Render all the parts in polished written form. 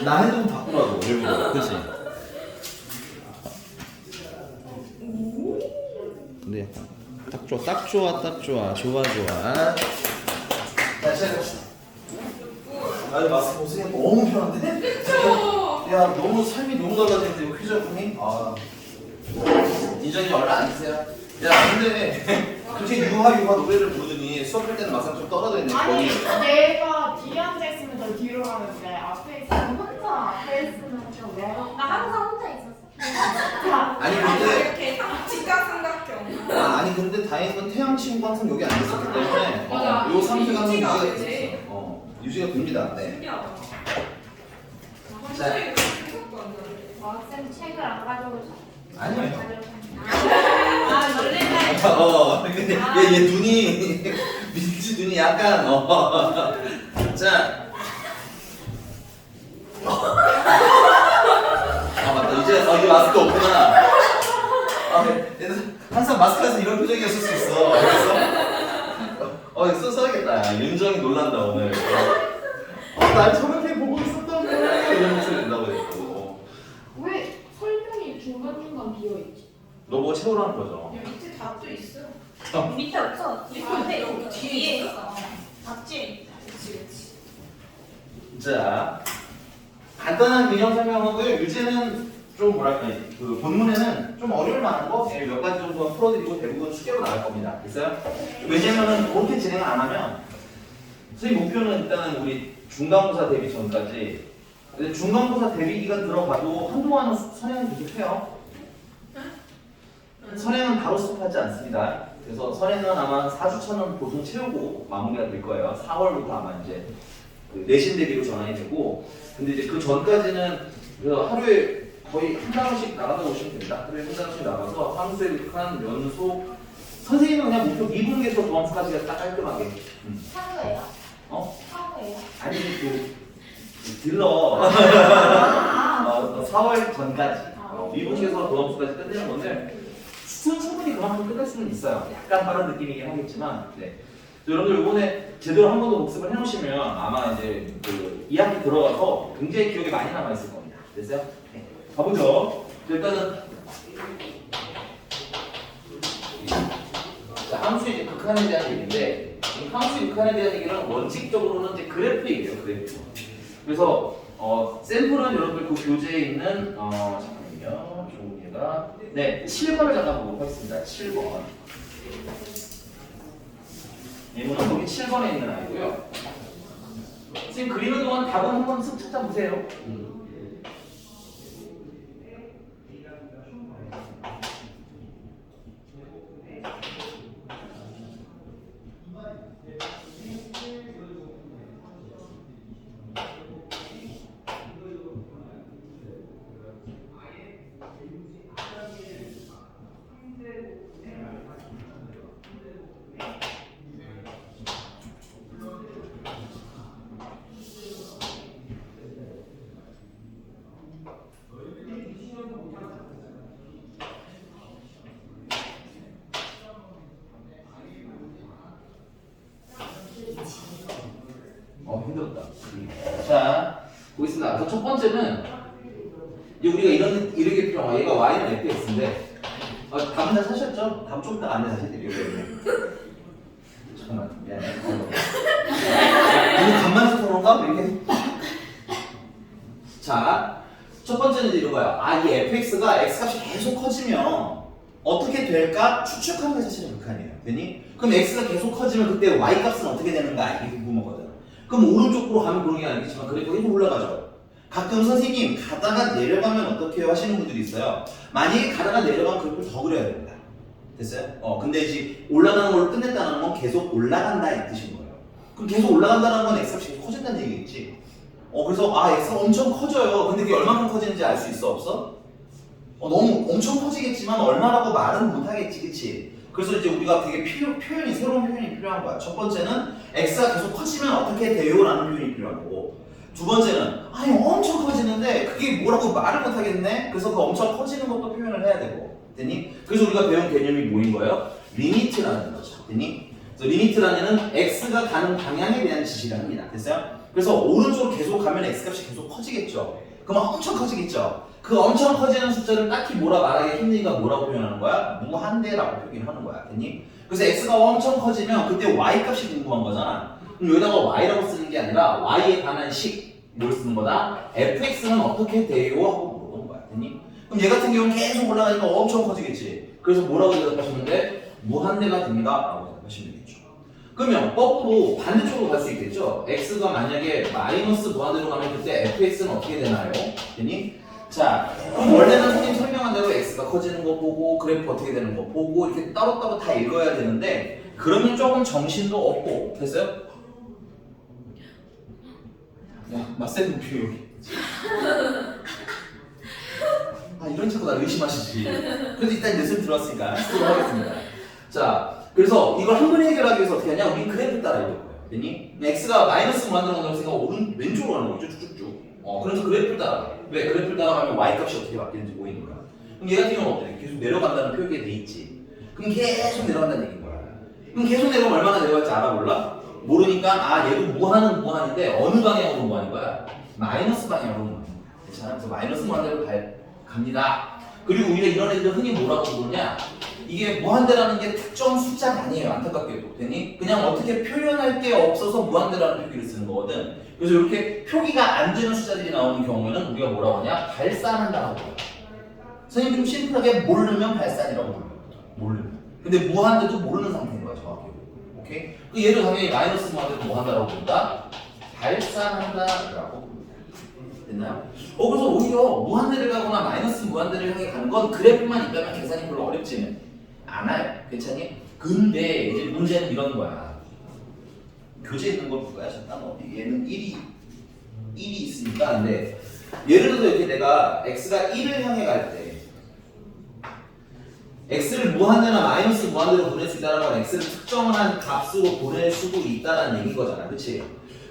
나 핸드폰 바꾸라고 일부러. 그치? 근데 약간 딱 좋아, 딱 좋아, 딱 좋아, 좋아, 좋아. 자, 시작합시다. 아니 마스크 벗으니까 너무 편한데? 야, 너무 삶이 너무 달라지는데 퀴즈 형님? 아, 인정이 얼마 안 되세요? 야, 근데 그렇게 유하 노래를 부르더니 수업할 때는 막상 좀 떨어져 있네. 아니 거기. 얘가 뒤에 앉아있으면 더 뒤로 가는데 앞에 있으면 혼자 앞에 있으면 좀 외롭다. 나 항상 혼자 있었어. 아니 근데 이렇게 직각삼각형. 아니 근데 다행인 건 태양 친구 항상 여기 앉아 있었기 때문에 맞아. 요 상태가 항상 유지가 유지가 되지. 됐어. 유지가 됩니다. 네. 신기하다. 자. 생각도 안 나는데. 쌤 책을 안 가져오셔. 아니에요. 아 놀래네. 근데 얘 눈이 민지 눈이 약간 자. 아 맞다 이제 이게 마스크 없구나. 얘는 항상 마스크에서 이런 표정이었을 수 있어. 그래서 써야겠다. 윤정이 놀란다 오늘. 날 저렇게 보고 있었다며 이런 목소리 낸다고 했고. 왜 설명이 중간중간 비어있지? 너 뭐 채우라는 거죠? 여기 밑에 답도 있어. 밑에 없어. 밑에 여기 뒤에 있어. 답지. 그렇지. 자, 간단한 개념 설명하고요. 유제는 좀 뭐랄까 그 본문에는 좀 어려울 만한 거 몇 가지 정도 풀어드리고 대부분 숙제로 나갈 겁니다. 됐어요? 왜냐면은 그렇게 진행을 안 하면 선생님 목표는 일단은 우리 중간고사 대비 전까지. 근데 중간고사 대비 기간 들어가도 한동안은 선행은 계속해요. 선행은 바로 스톱하지 않습니다. 그래서 선행은 아마 4주차는 보통 채우고 마무리가 될 거예요. 4월부터 아마 이제 그 내신 대비로 전환이 되고, 근데 이제 그 전까지는 그래서 하루에 거의 한 단원씩 나가다 오시면 됩니다. 하루에 한 단원씩 나가서 함수에 극한 연속 선생님은 그냥 목표 2분기에서 도함수까지가 딱 깔끔하게. 사고예요? 어? 사고예요? 아니 들러 4월 전까지 2분기에서 도함수까지 끝내는 건데 수능 충분히 그만큼 끝낼 수는 있어요. 약간 다른 느낌이긴 하겠지만, 네. 여러분들 이번에 제대로 한 번 더 복습을 해놓으시면 아마 이제 그 2학기 들어가서 굉장히 기억에 많이 남아 있을 겁니다. 됐어요? 네. 가보죠. 일단은 자, 함수의 이제 극한에 대한 얘기인데, 이 함수의 극한에 대한 얘기는 원칙적으로는 이제 그래프이에요. 그래프. 그래서 샘플은 여러분들 그 교재에 있는 잠깐만요. 종이가 네 7번을 잠깐 보도록 하겠습니다. 7번. 얘는 거기 7번에 있는 아이고요. 지금 그리는 동안 답은 한번 쓱 찾아보세요. 힘들었다. 자, 보겠습니다. 그래서 첫 번째는 이제 우리가 이렇게 필요한 얘가 y는 fx인데 답은 다 사셨죠? 답 좀 이따 안내 다시 드리려고. 잠깐만, 미안해. 이거 답만 써서 그런가? 이렇게. 자, 첫 번째는 이런 거야. 이 fx가 x값이 계속 커지면 어떻게 될까 추측하는 게 사실은 극한이에요. 되니? 그럼 x가 계속 커지면 그때 y값은 어떻게 되는가? 이게 궁금하거든. 그럼 오른쪽으로 가면 그런 게 아니겠지만 그래도 계속 올라가죠. 가끔 선생님 가다가 내려가면 어떻게 해요? 하시는 분들이 있어요. 만약에 가다가 내려가면 그걸 더 그려야 됩니다. 됐어요? 근데 이제 올라가는 걸로 끝냈다는 건 계속 올라간다 이 뜻인 거예요. 그럼 계속 올라간다는 건 x값이 계속 커진다는 얘기겠지. 그래서 x가 엄청 커져요. 근데 그게 얼마큼 커지는지 알 수 있어? 없어? 너무 엄청 커지겠지만 얼마라고 말은 못하겠지, 그치? 그래서 이제 우리가 되게 새로운 표현이 필요한 거야. 첫 번째는 x가 계속 커지면 어떻게 돼요? 라는 표현이 필요한 거고, 두 번째는 엄청 커지는데 그게 뭐라고 말을 못하겠네? 그래서 그 엄청 커지는 것도 표현을 해야 되고, 됐니? 그래서 우리가 배운 개념이 뭐인 거예요? 리미트라는 거죠. 됐니? 그래서 리미트라는 애는 x가 가는 방향에 대한 지시를 합니다. 됐어요? 그래서 오른쪽으로 계속 가면 x값이 계속 커지겠죠. 그럼 엄청 커지겠죠. 그 엄청 커지는 숫자를 딱히 뭐라 말하기 힘드니까 뭐라고 표현하는 거야? 무한대라고 표현하는 거야. 됐니? 그래서 x가 엄청 커지면 그때 y값이 궁금한 거잖아. 그럼 여기다가 y라고 쓰는 게 아니라 y에 관한 식 뭘 쓰는 거다? fx는 어떻게 돼요? 하고 물어보는 거야. 됐니? 그럼 얘 같은 경우는 계속 올라가니까 엄청 커지겠지. 그래서 뭐라고 대답하시는데 무한대가 됩니다. 라고 대답하시면 되겠죠. 그러면 거꾸로 반대쪽으로 갈 수 있겠죠. x가 만약에 마이너스 무한대로 가면 그때 fx는 어떻게 되나요? 됐니? 자, 그럼 원래는 선생님 설명한 대로 x가 커지는 거 보고 그래프 어떻게 되는 거 보고 이렇게 따로따로 다 읽어야 되는데 그러면 조금 정신도 없고 됐어요? 야, 맞쌤 표현. 아, 이런 자꾸 나 의심하시지. 그래도 일단 예술 들어왔으니까 시도를 하겠습니다. 자, 그래서 이걸 한 번에 해결하기 위해서 어떻게 하냐? 우린 그래프 따라 읽을 거예요. 됐니? x가 마이너스 무한대로 간다고 생각하고 왼쪽으로 가는 거죠. 쭉쭉쭉. 그래서 그래프를 따라가. 왜? 그래프를 따라가면 y값이 어떻게 바뀌는지 보이니까. 그럼 얘 같은 경우는 어때? 계속 내려간다는 표기에 돼 있지. 그럼 계속 내려간다는 얘기인 거야. 그럼 계속 내려가면 얼마나 내려갈지 알아 몰라? 모르니까 아 얘도 무한은 무한인데 어느 방향으로 무한인 거야? 마이너스 방향으로 무한인 거야. 괜찮아? 그래서 마이너스 무한대로 갑니다. 그리고 우리가 이런 애들 흔히 뭐라고 부르냐? 이게 무한대라는 게 특정 숫자가 아니에요. 안타깝게도. 되니? 그냥 어떻게 표현할 게 없어서 무한대라는 표기를 쓰는 거거든. 그래서 이렇게 표기가 안 되는 숫자들이 나오는 경우에는 우리가 뭐라고 하냐? 발산한다고 해요. 선생님 좀 심플하게 모르면 발산이라고 불러요. 모르면. 근데 무한대도 모르는 상태인 거야, 정확히. 오케이? 그 얘를 당연히 마이너스 무한대도 뭐한다라고 부른다? 발산한다라고 부른다. 됐나요? 그래서 오히려 무한대를 가거나 마이너스 무한대를 향해 가는 건 그래프만 있다면 계산이 별로 어렵지는 않아요. 괜찮니? 근데 이제 문제는 이런 거야. 교재에 있는 걸 누가 하셨다? 얘는 1이 있으니까 근데 예를 들어서 이렇게 내가 x가 1을 향해 갈 때 x를 무한대나 마이너스 무한대로 보낼 수 있다는 건 x를 특정한 값으로 보낼 수도 있다는 얘기인 거잖아. 그치?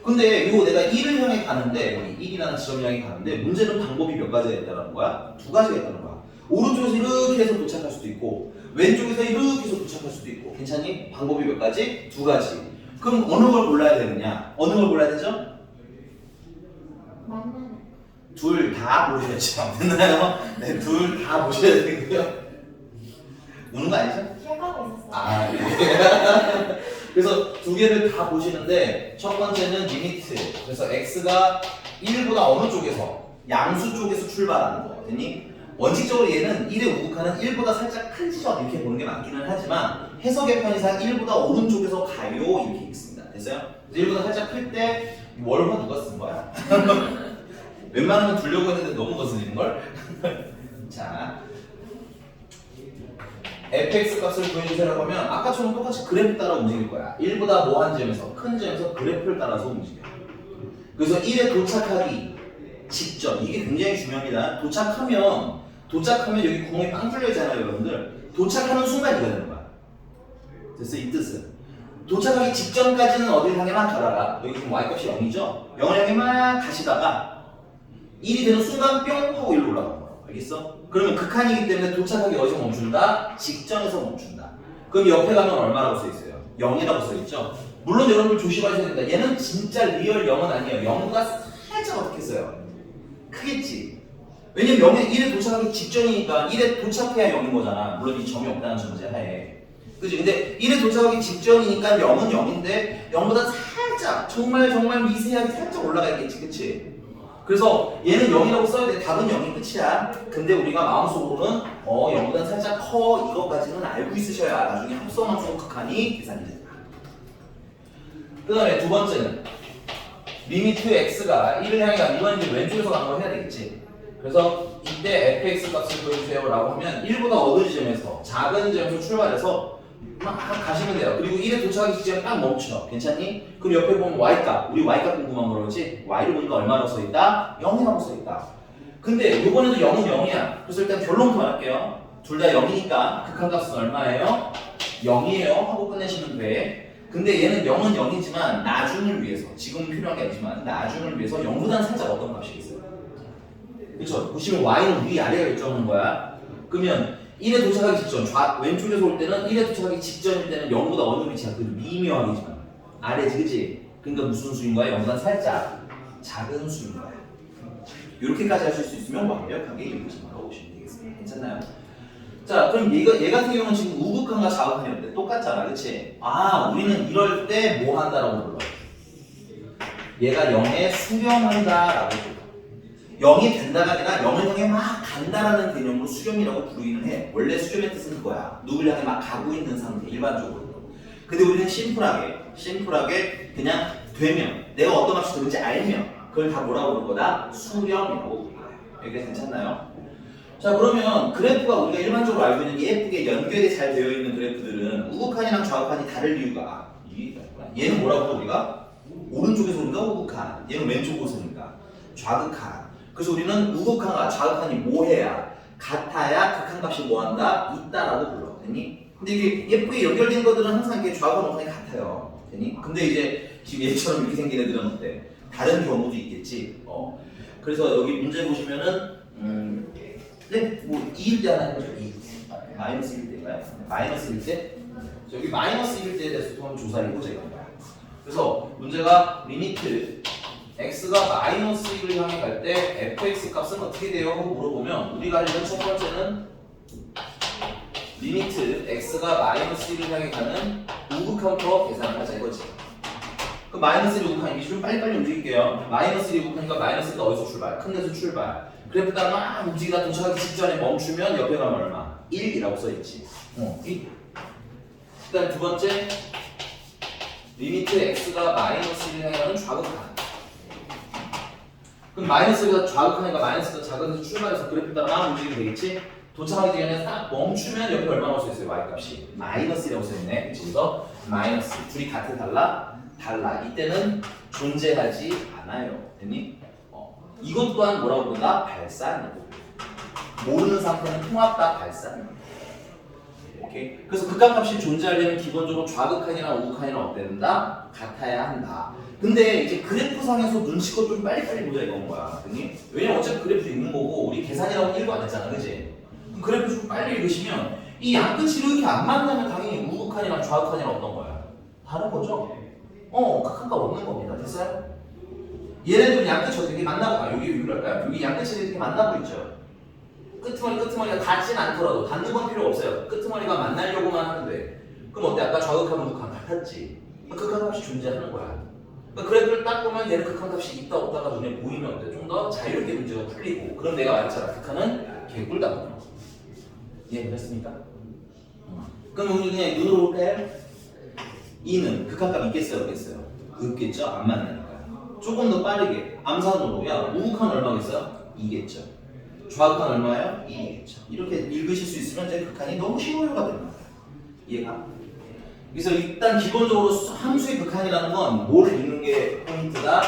근데 이거 내가 1을 향해 가는데 여기 1이라는 지점 향해 가는데 문제는 방법이 몇 가지가 있다는 거야? 두 가지가 있다는 거야. 오른쪽에서 이렇게 해서 도착할 수도 있고 왼쪽에서 이렇게 해서 도착할 수도 있고 괜찮니? 방법이 몇 가지? 두 가지. 그럼 어느 걸 골라야 되느냐? 어느 걸 골라야 되죠? 맞는. 둘 다 보셔야죠. 됐나요? 네, 둘 다 보셔야 되고요. 우는 거 아니죠? 해가고 있었어. 아, 네. 그래서 두 개를 다 보시는데 첫 번째는 리미트. 그래서 x가 1보다 어느 쪽에서? 양수 쪽에서 출발하는 거. 됐니? 원칙적으로 얘는 1의 우극하는 1보다 살짝 큰 지점 이렇게 보는 게 맞기는 하지만 해석의 편의상 1보다 오른쪽에서 가요 이렇게 읽습니다. 됐어요? 1보다 살짝 클 때 월화 누가 쓴 거야? 웬만하면 두려고 했는데 너무 거슬리는걸? 자 fx 값을 구해주세요라고 하면 아까처럼 똑같이 그래프 따라 움직일 거야. 1보다 뭐한 점에서 큰 점에서 그래프를 따라서 움직여. 그래서 1에 도착하기 직전 이게 굉장히 중요합니다. 도착하면 여기 구멍이 빵 뚫려 있잖아요 여러분들. 도착하는 순간 이거 되는 거야. 됐어? 이 뜻은 도착하기 직전까지는 어디를 향해만 가다가 여기 지금 y값이 0이죠? 0을 향해만 가시다가 1이 되는 순간 뿅 하고 1로 올라가는 거야. 알겠어? 그러면 극한이기 때문에 도착하기 어디서 멈춘다? 직전에서 멈춘다. 그럼 옆에 가면 얼마라고 써있어요? 0이라고 써있죠? 물론 여러분들 조심하셔야 된다. 얘는 진짜 리얼 0은 아니에요. 0보다 살짝 어떻게 써요? 크겠지? 왜냐면 0에 1에 도착하기 직전이니까 1에 도착해야 0인 거잖아. 물론 이 점이 없다는 전제 하에. 그치? 근데 1에 도착하기 직전이니까 0은 0인데 0보다 살짝 정말 미세하게 살짝 올라가 있겠지. 그치? 그래서 얘는 0이라고 써야 돼. 답은 0이 끝이야. 근데 우리가 마음속으로는 0보다 살짝 커 이것까지는 알고 있으셔야 나중에 합성함수 극한이 계산이 된다. 그 다음에 두 번째는 리미트 x가 1을 향해 가면 이건 이제 왼쪽에서 가는 걸 해야 되겠지. 그래서 이때 fx 값을 보여주세요 라고 하면 1보다 어느 지점에서 작은 지점에서 출발해서 막 가시면 돼요. 그리고 1에 도착하기 직전에 딱 멈춰. 괜찮니? 그럼 옆에 보면 y값. 우리 y값 궁금한 거로 그러지? y를 보니까 얼마라고 써있다? 0이라고 써있다. 근데 이번에도 0은 0이야. 그래서 일단 결론부터 할게요. 둘 다 0이니까 극한값은 얼마예요? 0이에요 하고 끝내시면 돼. 근데 얘는 0은 0이지만 나중을 위해서 지금은 필요한 게 아니지만 나중을 위해서 0보다는 살짝 어떤 값이 있어요. 그쵸? 보시면 y는 위 아래가 일정한 거야. 그러면 1에 도착하기 직전, 왼쪽에서 올 때는 1에 도착하기 직전일 때는 0보다 어느 위치야? 그 미묘하게지만 아래지, 그치? 그러니까 무슨 수인 거야? 0보다 살짝. 작은 수인 거야. 이렇게까지 하실 수 있으면 완벽하게 읽으시면 오시면 되겠습니다. 괜찮나요? 자, 그럼 얘 같은 경우는 지금 우극한과 좌극한이었는데 똑같잖아, 그치? 아, 우리는 이럴 때 뭐 한다라고 불러? 얘가 0에 수렴한다라고 불러. 0이 된다가 아니라 0을 향해 막 간다라는 개념으로 수렴이라고 부르기는 해. 원래 수렴의 뜻은 그거야. 누굴 향해 막 가고 있는 상태, 일반적으로. 근데 우리는 심플하게 그냥 되면, 내가 어떤 값이 되는지 알면 그걸 다 뭐라고 부를 거다? 수렴이라고 불러요. 여기가 괜찮나요? 자, 그러면 그래프가 우리가 일반적으로 알고 있는 예쁘게 연결이 잘 되어 있는 그래프들은 우극한이랑 좌극한이 다를 이유가 얘는 뭐라고 부르 우리가? 오른쪽에서 오니까 우극한, 얘는 왼쪽에서 오니까 좌극한. 그래서 우리는 우극한과 좌극한이 뭐해야? 같아야 극한값이 뭐한다? 있다라고 불러. 됐니? 근데 이게 예쁘게 연결된 것들은 항상 이렇게 좌우가 우극한이 같아요. 됐니? 근데 이제 지금 얘처럼 이렇게 생긴 애들은 어때? 다른 경우도 있겠지. 그래서 여기 문제 보시면은 네, 뭐 2일 때 하나 해보죠. 2. 마이너스 1일 때인가요? 마이너스 1일 때? 여기 마이너스 1일 때에 대해서 한번 조사해보자 이건 거야. 그래서 문제가 리미트 x가 마이너스 1을 향해 갈 때 fx 값은 어떻게 돼요? 하고 물어보면 우리가 알려는 첫 번째는 리미트 x가 마이너스 1을 향해 가는 우극한부터 계산을 하자 이거지. 그 마이너스 1 우극한 이미 좀 빨리빨리 움직일게요. 마이너스 1 우극하니까 마이너스 1가 어디서 출발? 큰 데서 출발. 그래프가 막 움직이다 도착하기 직전에 멈추면 옆에 가면 얼마? 1이라고 써있지. 1. 그 다음 두 번째 리미트 x가 마이너스 1을 향해 가는 좌극한. 그럼 마이너스가 좌극하니까 마이너스가 작은 데서 출발해서 그래프 따라 막 움직이면 되겠지? 도착하기 전에 딱 멈추면 옆에 얼마나 써있어요? y값이 마이너스라고 써있네. 그래서 마이너스 둘이 같아 달라? 달라. 이때는 존재하지 않아요. 됐니? 이것 또한 뭐라고 부른다? 발산이고. 모르는 상태는 통합다 발산. 오케이. 그래서 극한값이 존재하려면 기본적으로 좌극한이랑 우극한이랑 어때야 된다? 같아야 한다. 근데 이제 그래프상에서 눈치껏 좀 빨리빨리 보자 이건 거야. 그니? 왜냐면 어차피 그래프 읽는 거고 우리 계산이라고 1도 안 했잖아, 그지? 그래프 좀 빨리 읽으시면 이 양끝이 이렇게 안 만나면 당연히 우극한이랑 좌극한이랑 어떤 거야? 다른 거죠? 극한값 없는 겁니다. 됐어요? 얘네들 양끝이 어떻게 만나고 여기 할까요? 여기 양끝이 이렇게 만나고 있죠. 끄트머리가 닿진 않더라도 닿는 건 필요 없어요. 끄트머리가 만나려고만 하는데 그럼 어때? 아까 좌극하면 극한 같았지. 극한값이 존재하는 거야. 그러니까 그래프를 딱 보면 얘는 극한값이 있다 없다가 눈에 보이면 어때? 좀 더 자유롭게 문제가 풀리고 그럼 내가 말했잖아. 극한은 개꿀다. 이해되셨습니까? 그럼 우리 그냥 눈으로 볼까요? 2는 극한값 있겠어요? 없겠어요? 없겠죠? 안 만나니까. 조금 더 빠르게 암산으로 야 우극한 얼마겠어요? 2겠죠. 좌극한 얼마예요? 1이겠죠. 이렇게 읽으실 수 있으면 이제 극한이 너무 쉬워요가 됩니다. 이해가? 그래서 일단 기본적으로 함수의 극한이라는 건 뭘 읽는 게 포인트다?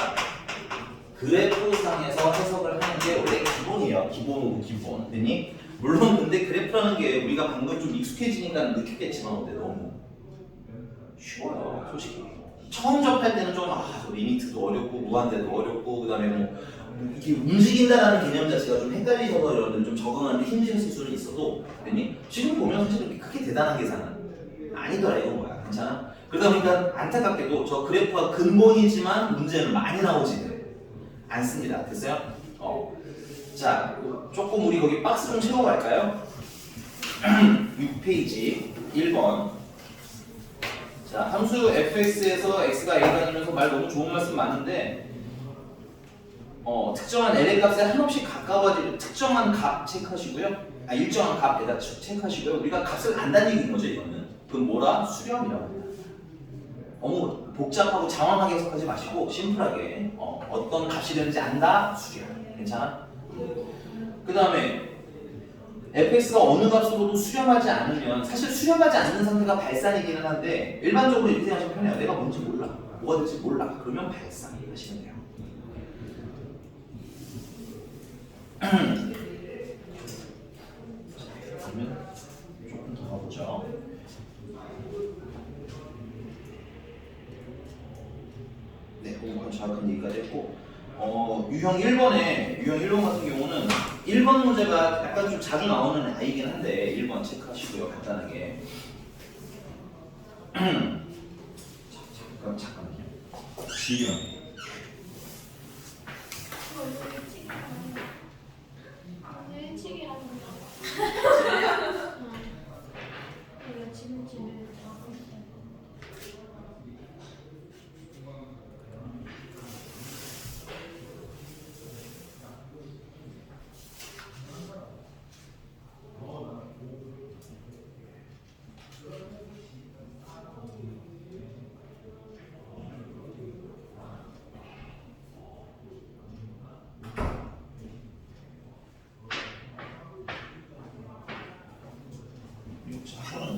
그래프상에서 해석을 하는 게 원래 기본이에요. 기본이고 기본. 됐니? 물론 근데 그래프라는 게 우리가 방금 좀 익숙해지니까 느꼈겠지만 어때? 너무 쉬워요. 솔직히. 처음 접할 때는 좀 리미트도 어렵고 무한대도 어렵고 그 다음에 뭐 이렇게 움직인다라는 개념 자체가 좀 헷갈리셔서 여러분들 좀 적응하는데 힘드실 수는 있어도 괜히 지금 보면 사실 그렇게 크게 대단한 계산은 아니더라 이건 거야. 괜찮아? 그러다 보니까 안타깝게도 저 그래프가 근본이지만 문제는 많이 나오지는 않습니다. 됐어요? 자, 조금 우리 거기 박스 좀 채워갈까요? 6페이지 1번. 자, 함수 fx에서 x가 a가 아니면서 말 너무 좋은 말씀 많은데 특정한 l의 값에 한없이 가까워질 특정한 값 체크하시고요. 일정한 값에다 체크하시고요. 우리가 값을 안다는 얘기인 거죠, 이거는. 그건 뭐라? 수렴이라고 합니다. 너무 복잡하고 장황하게 해석하지 마시고 심플하게 어떤 값이 되는지 안다? 수렴. 괜찮아? 그 다음에 fx가 어느 값으로도 수렴하지 않으면 사실 수렴하지 않는 상태가 발산이기는 한데 일반적으로 이렇게 하시면 편해요. 내가 뭔지 몰라. 뭐가 될지 몰라. 그러면 발산 하시면 돼요. 그러면 조금 더 가보죠. 네, 오늘 정확한 얘기까지 했고 유형 1번 같은 경우는 1번 문제가 약간 좀 자주 나오는 아이긴 한데 1번 체크하시고요. 간단하게 잠깐만요. 지금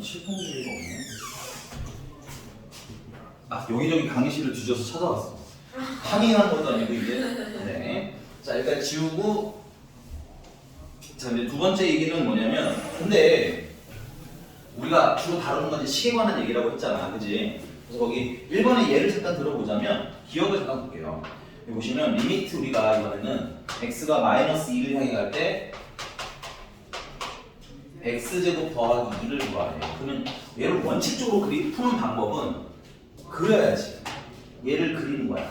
칠판지가 없네. 아, 여기저기 강의실을 뒤져서 찾아왔어. 항의한 것도 아니고 이게. 네. 자, 일단 지우고. 자, 이제 두 번째 얘기는 뭐냐면, 근데 우리가 주로 다루는 건 이제 시계 관한 얘기라고 했잖아, 그지? 그래서 거기 1번의 예를 잠깐 들어보자면 기억을 잠깐 볼게요. 여기 보시면 리미트 우리가 이번에는 x가 마이너스 2를 향해 갈 때 x제곱 더하기 2를 구하래요. 그러면 얘를 원칙적으로 푸는 방법은 그려야지. 얘를 그리는 거야.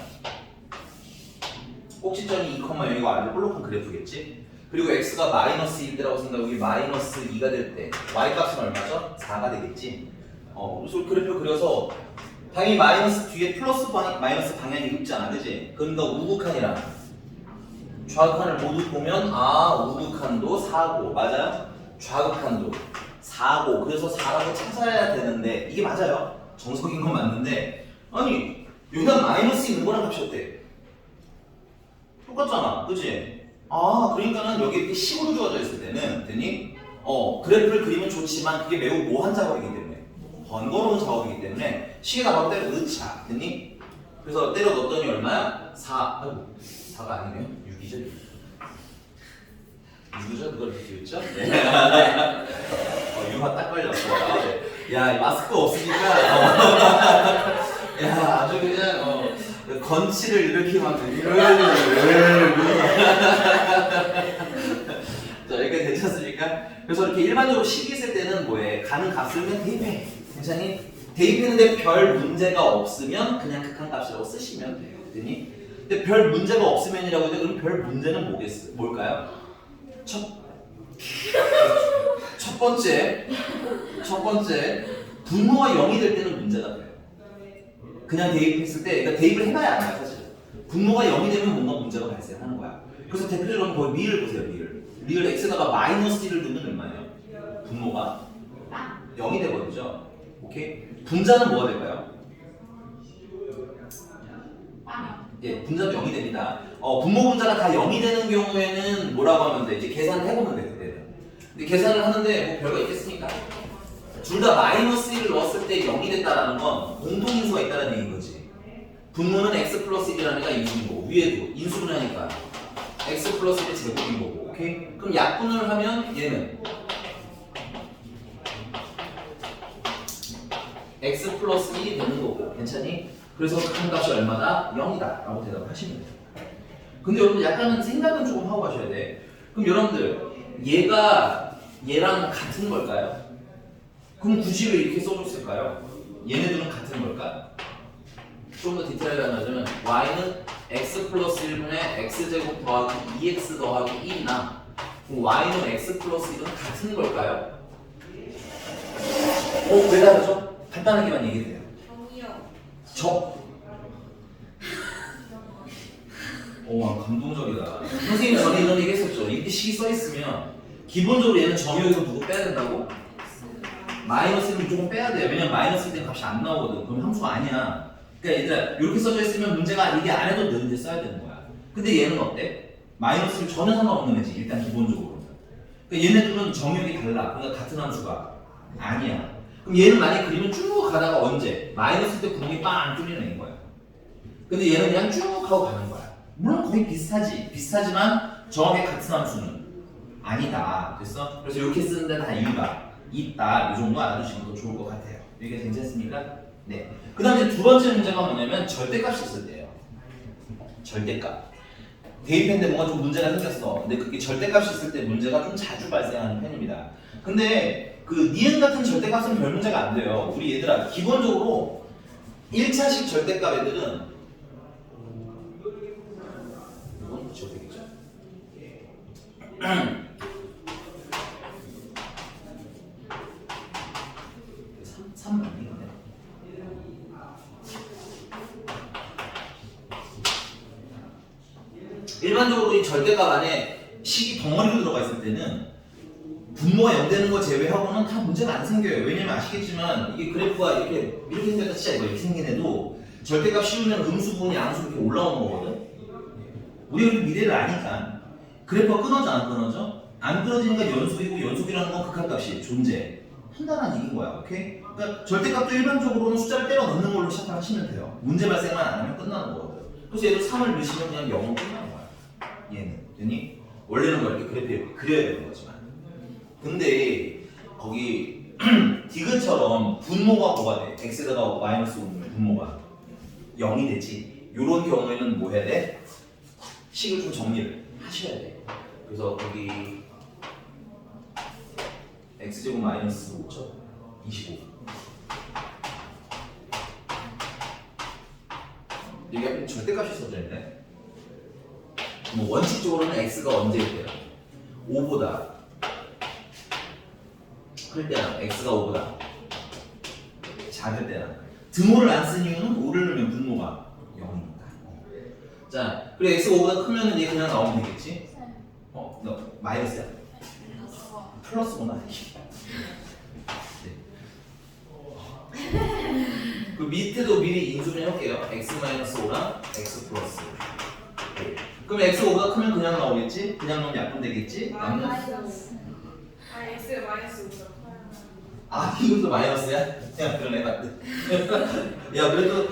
꼭지점이 2,0이고 아래 볼록한 그래프겠지? 그리고 x가 마이너스 1 때라고 생각하고 여기 마이너스 2가 될 때 y값은 얼마죠? 4가 되겠지? 그래서 그래프를 그려서 당연히 마이너스 뒤에 플러스 마이너스 방향이 있잖아, 그지? 그러니까 우극한이랑 좌극한을 모두 보면 우극한도 4고 맞아요? 좌극한도 4고 그래서 4라고 찾아야 되는데 이게 맞아요. 정석인 건 맞는데 아니 여기다 마이너스 있는 거랑 값이 어때? 똑같잖아, 그지? 그러니까는 여기 이렇게 식으로 주어져 있을 때는 됐니? 그래프를 그리면 좋지만 그게 매우 모호한 작업이기 때문에 번거로운 작업이기 때문에 시계가 바로 때려 넣자, 됐니? 그래서 때려 넣었더니 얼마야? 4, 아이고 4가 아니네요. 6이죠. 6이죠? 그걸 이렇게 띄웠죠? 네. 유화 딱 걸렸어요. 네. 야, 이 마스크 없으니까 야, 아주 그냥 건치를 이렇게 막 자, 여기까지 괜찮습니까? 그래서 이렇게 일반적으로 식이 있을 때는 뭐해? 가는 값을 그냥 대입해. 괜찮니? 대입했는데 별 문제가 없으면 그냥 극한값이라고 쓰시면 돼요. 됐니? 근데 별 문제가 없으면이라고 했는데 그럼 별 문제는 뭘까요? 첫 번째 분모가 0이 될 때는 문제가 돼요. 그냥 대입했을 때, 그러니까 대입을 해봐야 알아요, 사실. 분모가 0이 되면 뭔가 문제가 발생하는 거야. 그래서 대표적으로 거기 미를 보세요, 미를 x에다가 마이너스 1을 넣으면 얼마예요? 분모가 0이 되거든요. 오케이? 분자는 뭐가 될까요? 예, 분자도 0이 됩니다. 분모 분자가 다 0이 되는 경우에는 뭐라고 하면 돼? 이제 계산을 해보면 돼, 그때는. 근데 계산을 하는데 뭐 별거 있겠습니까? 둘 다 마이너스 1을 넣었을 때 0이 됐다라는 건 공통인수가 있다는 얘기인 거지. 분모는 x 플러스 1이라는 게 인수인 거고 위에도 인수분 하니까 x 플러스 1의 제곱인 거고. 오케이? 그럼 약분을 하면 얘는 x 플러스 1이 되는 거고. 괜찮니? 그래서 큰 값이 얼마다? 0이다 라고 대답을 하시면 돼요. 근데 여러분 약간은 생각은 조금 하고 가셔야 돼. 그럼 여러분들 얘가 얘랑 같은 걸까요? 그럼 굳이 왜 이렇게 써줬을까요? 얘네들은 같은 걸까? 좀 더 디테일하게 하자면 y는 x 플러스 1분의 x제곱 더하기 2x 더하기 1이나 y는 x 플러스 1은 같은 걸까요? 왜 다르죠? 간단하게만 얘기해도 돼요. 감동적이다. 선생님이 전에 이런 얘기 했었죠. 이렇게 식이 써있으면 기본적으로 얘는 정의역에서 누구 빼야 된다고? 마이너스는 무조건 빼야 돼요. 왜냐면 마이너스 때는 값이 안 나오거든. 그럼 함수가 아니야. 그러니까 얘들아 이렇게 써져 있으면 문제가 이게 안 해도 되는데 써야 되는 거야. 근데 얘는 어때? 마이너스는 전혀 상관없는 애지. 일단 기본적으로. 그러니까 얘네들은 정의역이 달라. 그러니까 같은 함수가 아니야. 그럼 얘는 만약에 그리면 쭉 가다가 언제? 마이너스 때 구멍이 빵 뚫리는 애인 거야. 근데 얘는 그냥 쭉 하고 가는 거야. 물론 거의 비슷하지만 정확히 같은 함수는 아니다. 됐어? 그래서 이렇게 쓰는 데는 다 이유가 있다. 이 정도 알아두시면 더 좋을 것 같아요. 이게 괜찮습니까? 네. 그 다음에 두 번째 문제가 뭐냐면 절대값이 있을 때예요. 절대값. 대입했는데 뭔가 좀 문제가 생겼어. 근데 그게 절대값이 있을 때 문제가 좀 자주 발생하는 편입니다. 근데 그 니은 같은 절대값은 별 문제가 안 돼요. 우리 얘들아 기본적으로 1차식 절대값 애들은 이건 붙여도 되겠죠. 3 맞네. 일반적으로 이 절대값 안에 식이 덩어리로 들어가 있을 때는 분모가 0 되는 거 제외하고는 다 문제가 안 생겨요. 왜냐면 아시겠지만 이게 그래프가 이렇게 생겼다 치자 이렇게 생긴 애도 절대값 씌우면 음수분이 양수 이렇게 올라오는 거거든. 우리가 미래를 아니까 그래프가 끊어져 안 끊어져? 안 끊어지니까 연속이고 연속이라는 건 극한값이 존재하는 판단한 얘기인 거야. 오케이? 그러니까 절대값도 일반적으로는 숫자를 때려 넣는 걸로 시작을 하시면 돼요. 문제 발생만 안 하면 끝나는 거거든. 그래서 얘도 3을 넣으시면 그냥 0은 끝나는 거야. 얘는. 되니? 원래는 뭐 이렇게 그래프에 그려야 되는 거지만. 근데 거기 디귿처럼 분모가 뭐가 돼? x에다가 마이너스 5면 분모가 0이 되지. 요런 경우에는 뭐 해야 돼? 식을 좀 정리를 하셔야 돼. 그래서 거기 x제곱 마이너스 5죠? 25. 여기 앞에 절대값이 써져 있네. 뭐 원칙적으로는 x가 언제일 때야? 5보다 클 때나 x가 5보다 작을 때나 등호를 안 쓴 이유는 5를 넣으면 분모가 0이니까. 자, 그리고 x가 5보다 크면은 얘 그냥 나오면 되겠지? 너 마이너스야? 플러스구나. 그 밑에도 미리 인수 좀 해볼게요. x-5랑 x 플러스 5. 그럼 x5가 크면 그냥 나오겠지? 그냥 넣으면 약분 되겠지? 마이너스. X 마이너스 5죠. 아, 이것도 마이너스야? 그냥 그런 애가 야, 그래도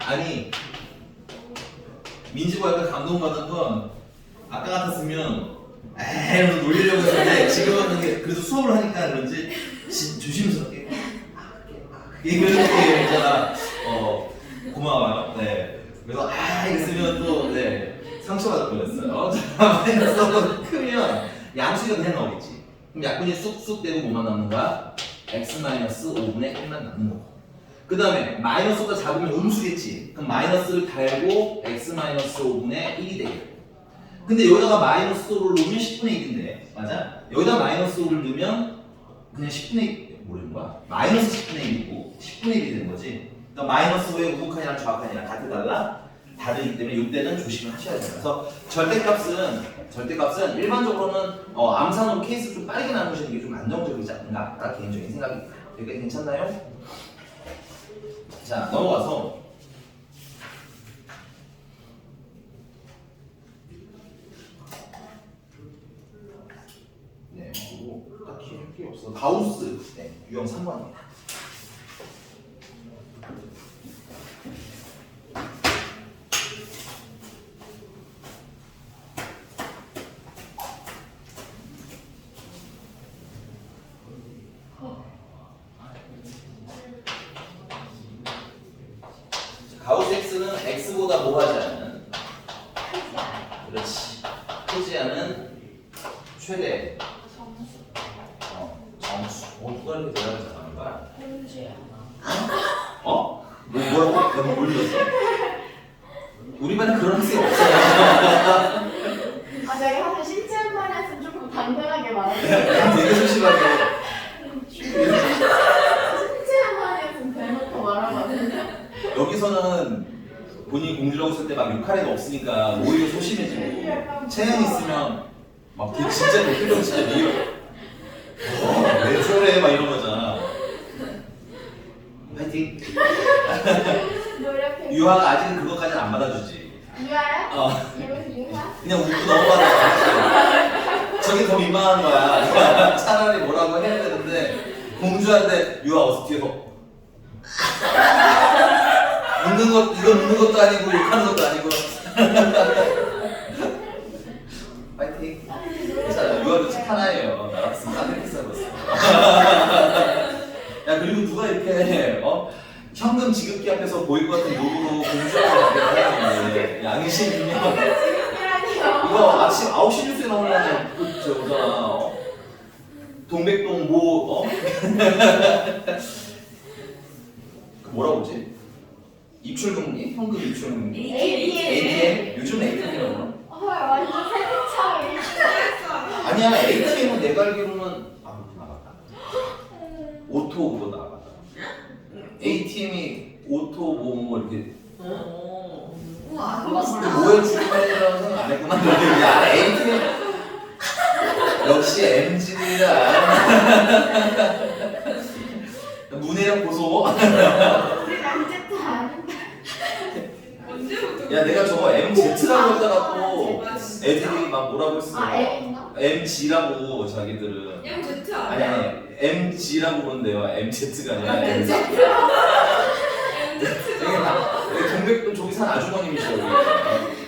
아니 민지가 약간 감동받은 건 아까 같았으면 에이 이러면서 놀리려고 했는데 지금은 그래도 수업을 하니까 그런지 조심스럽게 그게 그렇게 있잖아. 고마워요. 네. 그래서 이랬으면 또 네, 상처받을 뻔했어요. 자, 마이너스 크면 양수가 그냥 나오겠지. 그럼 약분이 쑥쑥 되고 뭐만 남는 거야? x-5분의 1만 남는 거고. 그 다음에 마이너스보다 작으면 음수겠지. 그럼 마이너스를 달고 x-5분의 1이 되겠고. 근데 여기다가 마이너스 5를 넣으면 10분의 1인데 맞아? 여기다 마이너스 5를 넣으면 그냥 10분의 1 모르는 거야? 마이너스 10분의 1이고 10분의 1이 되는 거지. 그러니까 마이너스 5의 우극한이랑 좌극한이랑 같은 달라? 다르기 때문에 이때는 조심을 하셔야 돼요. 그래서 절대값은 일반적으로는 암산으로 케이스 좀 빠르게 나누시는 게 좀 안정적이지 않나? 개인적인 생각입니다. 여기까지 괜찮나요? 자, 넘어가서 네, 그리고 딱히 할 게 없어. 가우스 네, 유형 3번입니다. 가우스 x는 x보다 뭐하지 않은 그렇지 크지 않은 최대 정수. 누가 이렇게 대답을 잘하는 거야? 뭐라고? 내가 뭘 들었어? 우리 반에 그런 학생 없어요. 제가 사실 신체 한마디였으면 조금 당당하게 말할게요. 되게 소심하게. 신체 한마디였으면 대놓고 말하거든요. 여기서는 본인이 공주라고 했을 때 막 욕할 애가 없으니까 오히려 소심해지고 체형 있으면 막 진짜 대표적 진짜 리얼 왜 저래 막 이런 거잖아. 파이팅. 노력해. 유아가 아직은 그것까지는 안 받아주지. 유아야? 유아? 그냥 웃고 넘어가다. 저게 더 민망한 거야. 차라리 뭐라고 해야 되는데 공주한테 유아 어서 뒤에서 웃는 것, 이거 웃는 것도 아니고 욕하는 것도 아니고. 파이팅. 괜찮아. 유아도 착한 아이예요. 나 같으면 싸늘하게 살았어. 야, 그리고 누가 이렇게 현금 지급기 앞에서 보일 것 같은 노브로 공주하고 하는데 양심 이거 아침 9시 뉴스에 나오려면 저거잖아. 동백동 그 뭐라고 그러지? 입출금리? 현금 입출금리? ATM? 요즘 ATM이라고 그러나? 헐, 완전 세대 차이. 아니야, ATM은 내가 알기로는 나갔다. 오토 그거 나갔다. ATM이 오토 뭐 이렇게 우와, 근데 뭐에 출금이라는 생각 안 했구나. 야, ATM 역시 MZ들이라 문해력 보소. 우리 남자도 아닌데. 언제부터? 야 내가 저거 MZ라고 했다가고 아, 진짜? 애들이 막 뭐라고 했어. 아 M인가? MG라고 자기들은. MZ 아니 아니야? 아니 MG라고 그러는데요. MZ가 아니라 MZ. MG. 이게 동백동 저기 산 아주머님이시죠. 여기.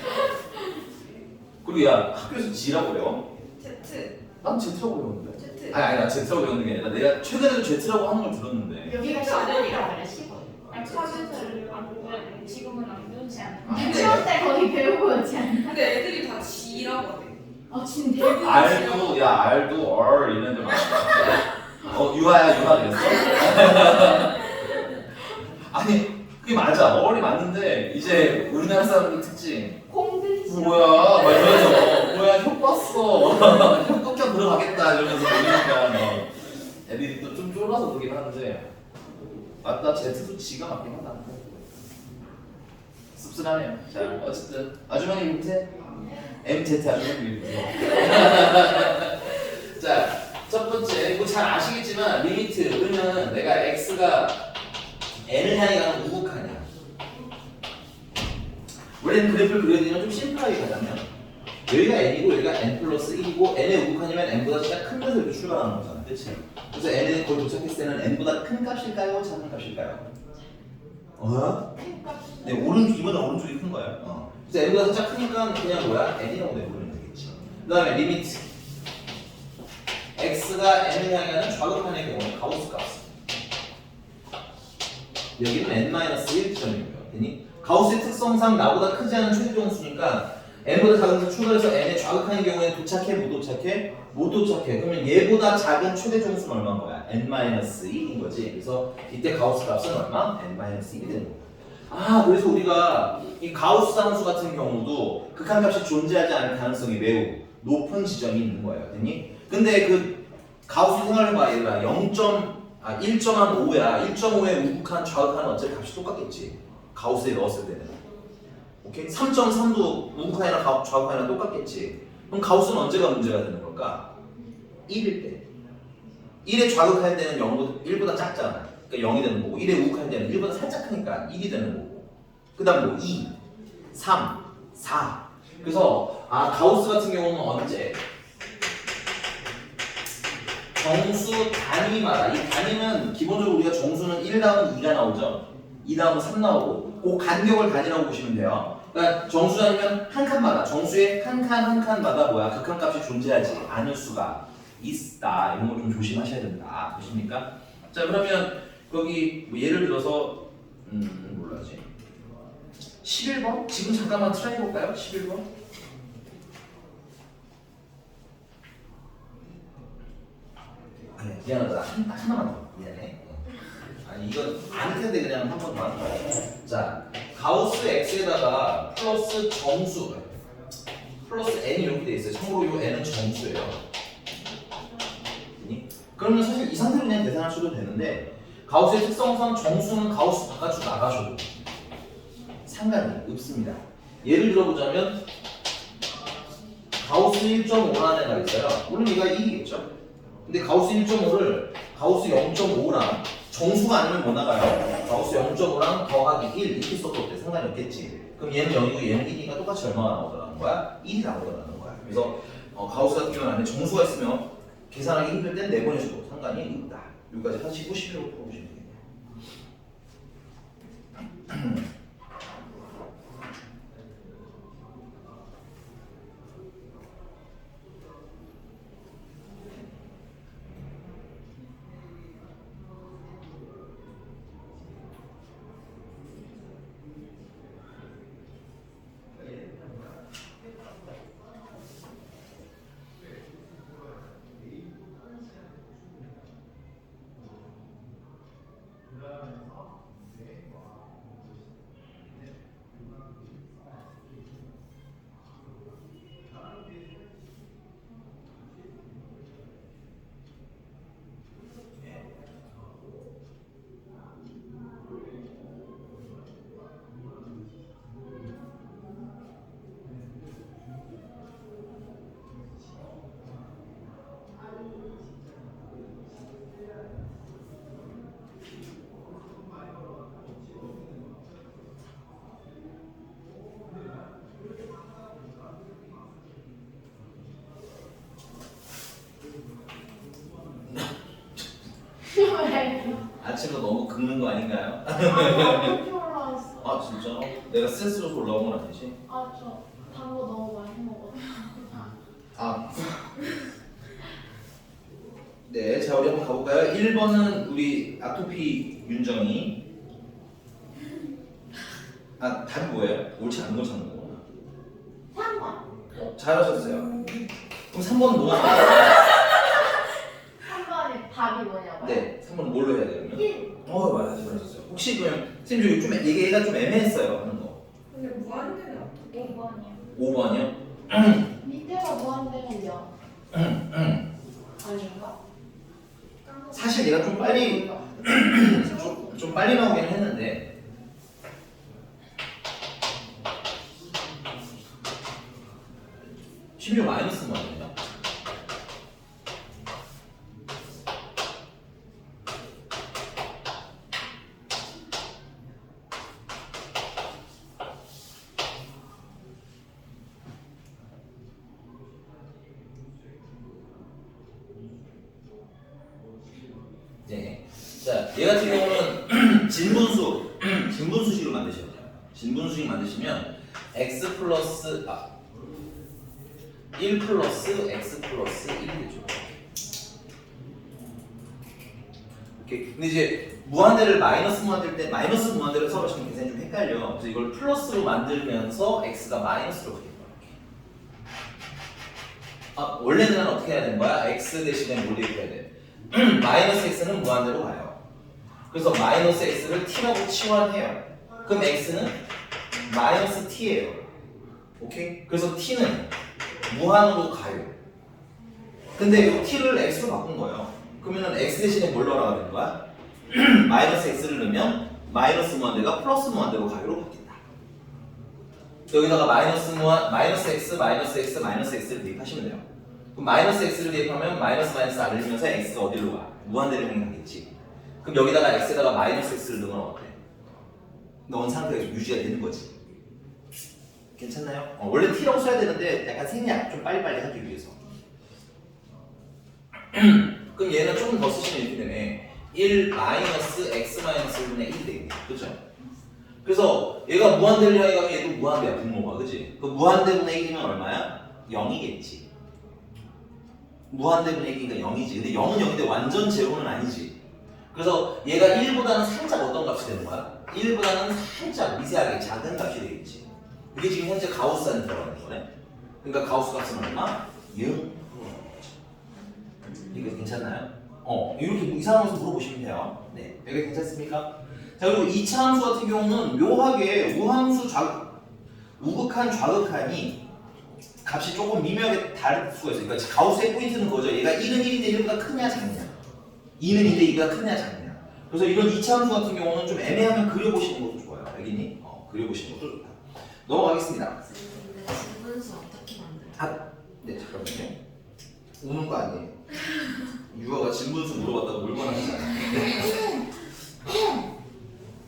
그리고 야 학교에서 G라고 배워? Z. 난 Z라고 배웠는데. Z. 아니 나 Z라고 배우는 게 아니라 내가 최근에도 Z라고 하는 걸 들었는데. 여기가 시골이라 그래 시골. 사진을 안 보고 지금은 안 배우지 않아. 아, 유치원 때 거기 배우고 오지 않나? 근데 애들이 다 G라고 하대. 아 진짜 대부분 R도 야 R도 얼 이런 데 많아. 유아야 유아 그랬어? 아니 그게 맞아 얼이 맞는데 이제 우리나라 사람들 특징 콩들이 뭐야 막 이러면서 뭐야 혀 꼈어 혀 꺾여 들어가겠다 이러면서 보니까 애들이 또 좀 쫄아서 그러긴 하는데 맞다 Z도 G가 맞긴 하다 씁쓸하네요. 자 어쨌든 아주머니 밑에 MZ 아주머니 밑에 자 첫 번째 이거 잘 아시겠지만 리미트 그러면 내가 x가 n을 향해 가는 우극하냐 원래는 그래프를 그려드리면 좀 심플하게 가자면 여기가 n이고 여기가 n 플러스 1이고 n의 우극하냐면 n보다 진짜 큰 것을 이렇게 출발하는 거잖아 그치? 그래서 n에 거의 도착했을 때는 n보다 큰 값일까요? 작은 값일까요? 네 오른쪽 이번에 오른쪽이 큰 거예요 그래서 n보다 살짝 크니까 그냥 뭐야? n이라고 내부르면 되겠지 그 다음에 리미트 x가 n을 향하는 좌극한의 경우는 가우스 값 여기는 n-1 지점이고요 되니? 가우스의 특성상 나보다 크지 않은 최대 정수니까 n보다 작은 데서 출발해서 n의 좌극한의 경우에 도착해? 못 도착해? 못 도착해 그러면 얘보다 작은 최대 정수는 얼마인 거야? n-1인 거지 그래서 이때 가우스 값은 얼마? n-1이 되는 거야 아 그래서 우리가 이 가우스 함수 같은 경우도 극한값이 존재하지 않을 가능성이 매우 높은 지점이 있는 거예요 됐니? 근데 그 가우스 생각해봐 얘들아 1.5야 1.5의 우극한 좌극한은 어차피 값이 똑같겠지 가우스에 넣었을 때는 오케이? 3.3도 우극한이랑 좌극한이랑 똑같겠지 그럼 가우스는 언제가 문제가 되는 걸까? 1일 때 1의 좌극할 때는 1보다 작잖아 그러니까 0이 되는 거고 1의 우극할 때는 1보다 살짝 크니까 1이 되는 거고 그 다음 뭐 2, 3, 4 그래서 가우스 같은 경우는 언제? 정수 단위마다 이 단위는 기본적으로 우리가 정수는 1 다음은 2가 나오죠 2 다음은 3 나오고 그 간격을 단위라고 보시면 돼요 그러니까 정수 단위면 한 칸마다 정수의 한 칸마다 뭐야 극한값이 존재하지 않을 수가 있다 이런 거 좀 조심하셔야 된다 보십니까? 자 그러면 거기 뭐 예를 들어서 몰라지 11번? 지금 잠깐만 트라이 해볼까요? 11번? 아니 미안하다 하나만 더 미안해 아니 이건 안 텐데 그냥 한 번 더 하는 거야 자 가우스 x에다가 플러스 정수 플러스 n이 이렇게 돼 있어요 참고로 이 n은 정수예요 그러면 사실 이 상태로 그냥 계산하셔도 되는데 가우스의 특성상 정수는 가우스 바깥으로 나가셔도 상관이 없습니다 예를 들어보자면 가우스 1.5라는 애가 있어요 물론 얘가 1이겠죠 근데 가우스 1.5를 가우스 0.5랑 정수가 아니면 뭐 나가요? 가우스 0.5랑 더하기 1 이렇게 써도 돼 상관이 없겠지 그럼 얘는 0이고 얘는 1이니까 똑같이 얼마가 나오더라는 거야? 1이 나오더라는 거야 그래서 가우스 같은 경우는 안에 정수가 있으면 계산하기 힘들 땐 내보내셔도 상관이 없다 여기까지 하시고 11로 풀어보시면 되겠네요 자체로 너무 긁는 거 아닌가요? 이렇게 올라왔어. 아 진짜? 내가 스트레스 줘서 올라온 건 아니지? 저 단 거 너무 많이 먹었어. 아. 네, 자 우리 한번 가볼까요? 1번은 우리 아토피 윤정이. 아 답이 뭐예요? 옳지 않은 걸 찾는 거구나. 3번. 잘하셨어요. 그럼 3번은 뭐가? 3번이 답이 뭐냐고요? 네, 3번은 뭘로 해야 돼요? 그러면? 1. 맞아, 잘하셨어요. 혹시 그럼 선생님 좀 얘가 좀 애매했어요 하는 거. 근데 무한대는 어떻게? 5번이요. 5번이요? 밑에가 무한대는 0. 아닌가? 사실 얘가 좀 빨리 좀 빨리 나오긴 했는데 심지어 마이너스 뭐거든요. 네. 자, 얘 같은 경우는 진분수식으로 만드셔야 돼요. 진분수식 만드시면 x 플러스 1 플러스 x 플러스 1이 되죠. 오케이. 근데 이제 무한대를 마이너스 무한대를 써보시면 계산이 좀 헷갈려. 그래서 이걸 플러스로 만들면서 x가 마이너스로 바뀌는 거야. 원래는 어떻게 해야 되는 거야? x 대신에 뭘 대입해야 돼? 마이너스 x는 무한대로 가요. 그래서 마이너스 x를 t라고 치환해요. 그럼 x는 마이너스 t예요. 오케이? 그래서 t는 무한으로 가요. 근데 이 t를 x로 바꾼 거예요. 그러면 x 대신에 뭘 넣으라고 하는 거야? 마이너스 x를 넣으면 마이너스 무한대가 플러스 무한대로 가요로 바뀐다. 여기다가 마이너스 x, 마이너스 x를 대입하시면 돼요. 그럼 마이너스 x를 대입하면 마이너스 r을 넣으면서 x가 어디로 가? 무한대로 가겠지. 그럼 여기다가 x에다가 마이너스 x를 넣으면 어때? 넣은 상태에서 유지가 되는 거지. 괜찮나요? 원래 t라고 써야 되는데 약간 생략 좀 빨리빨리 하기 위해서. 그럼 얘는 조금 더 쓰시면 이렇게 되네. 1 마이너스 x 마이너스 1분의 1이 되겠네. 그렇죠? 그래서 얘가 무한대를 향해 가면 얘도 무한대야, 분모가. 그치? 그 무한대분의 1이면 얼마야? 0이겠지. 무한대분의 1이니까 0이지. 근데 0은 0인데 완전 제로는 아니지. 그래서 얘가 1보다는 살짝 어떤 값이 되는 거야? 1보다는 살짝 미세하게 작은 값이 되겠지. 이게 지금 현재 가우스 안에 들어가는 거네. 그러니까 가우스 값은 얼마? 0. 이거 괜찮나요? 이렇게 이상한 것을 물어보시면 돼요. 네, 여기 괜찮습니까? 자, 그리고 2차 함수 같은 경우는 묘하게 우극한 좌극한이 값이 조금 미묘하게 다를 수가 있어요. 그러니까 가우스의 포인트는 거죠. 얘가 1은 1인데 1보다 크냐 작냐, 2는 2인데 2보다 크냐 작냐. 그래서 이런 2차 함수 같은 경우는 좀 애매하면 그려보시는 것도 좋아요. 알겠니? 그려보시는 것도 좋다. 넘어가겠습니다. 진분수 어떻게 만들어요? 네, 잠깐만요. 우는 거 아니에요. 유아가 진분수 물어봤다고 물건 하는 거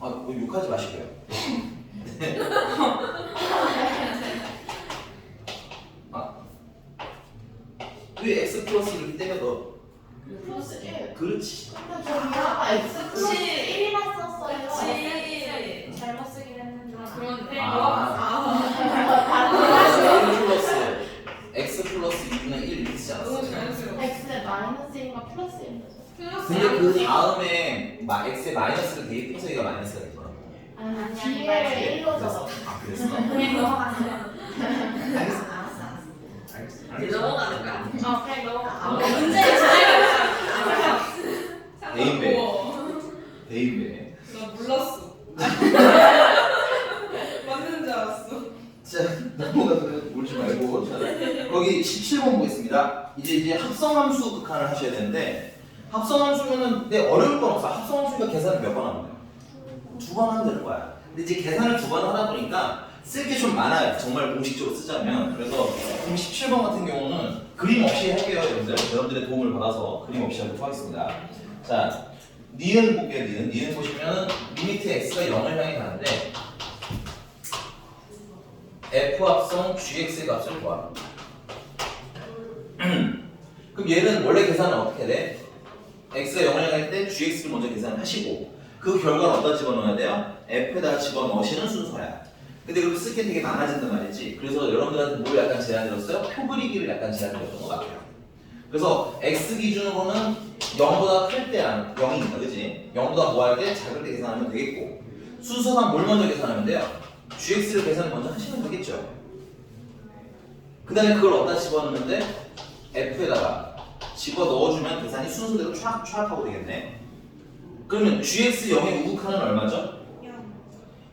아니에요. 욕하지 마시고요. 네. 왜 x 플러스 이렇게 때려도 플러스 1. 그렇지. 근데 저 미아가 x 플러스 그치. 1이나 썼어요. 그치. 잘못 쓰긴 했는데. 그런데 x 플러스 2분의 1 이렇게 쓰지 않았어요? x에 마이너스 1과 플러스 1이죠. 근데 그 다음에 x에 마이너스를 대입해서 얘가 마이너스가 된 거라고. 아니, 뒤에 1로 적어. 그랬어? 그냥 넘어가세요. 알겠어. 이제 넘어가는 거야? 그냥 넘어가. 문제 제대로 대인배. 대인배. 나 몰랐어. 맞는 줄 알았어. 자, 넘어가서 울지 말고. 자, 거기 17번 보겠습니다. 이제 합성함수 극한을 하셔야 되는데, 합성함수면은 어려울 건 없어. 합성함수가 계산을 몇 번 하면 돼요? 2번 하면 되는 거야. 근데 이제 계산을 2번 하다 보니까 쓸 게 좀 많아요. 정말 공식적으로 쓰자면. 그래서 17번 같은 경우는 그림 없이 할게요, 여러분들. 여러분들의 도움을 받아서 그림 없이 하도록 하겠습니다. 자, 니은 볼게요, 니은. 니은 보시면 리미트 x가 0을 향해 가는데 f 합성 gx의 값을 구하라. 그럼 얘는 원래 계산은 어떻게 돼? x가 0을 향할 때 gx를 먼저 계산하시고 그 결과는 어디다 집어넣어야 돼요? f에다 집어넣으시는 순서야. 근데 그렇게 쓸 게 되게 많아진단 말이지. 그래서 여러분들한테 뭘 약간 제안드렸어요? 표 그리기를 약간 제안드렸던 것 같아요. 그래서 x 기준으로는 0보다 클 때 0이니까 그치? 0보다 뭐 할 때 작을 때 계산하면 되겠고 순서상 뭘 먼저 계산하면 돼요? gx를 계산을 먼저 하시면 되겠죠. 그 다음에 그걸 어디다 집어넣는데 f에다가 집어넣어주면 계산이 순서대로 촥 하고 되겠네. 그러면 gx 0의 우극한은 얼마죠?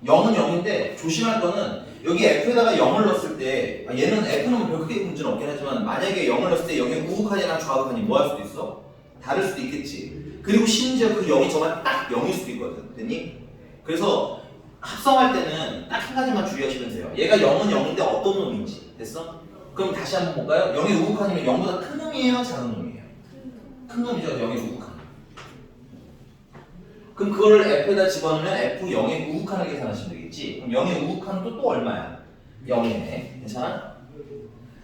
0은 0인데 조심할 거는 여기 f에다가 0을 넣었을 때 얘는 f는 별 크게 문제는 없긴 하지만 만약에 0을 넣었을 때 0의 우극한이랑 좌극한이 뭐 할 수도 있어? 다를 수도 있겠지. 그리고 심지어 그 0이 정말 딱 0일 수도 있거든. 됐니? 그래서 합성할 때는 딱 한 가지만 주의하시면 돼요. 얘가 0은 0인데 어떤 놈인지. 됐어? 그럼 다시 한번 볼까요? 0의 우극한이면 0보다 큰 놈이에요? 작은 놈이에요? 큰 놈이죠. 0의 우극한. 그럼 그거를 f에다 집어넣으면 f 0의 우극한을 계산하시면 되겠지. 그럼 0의 우극한은 또 얼마야? 0이네. 괜찮아?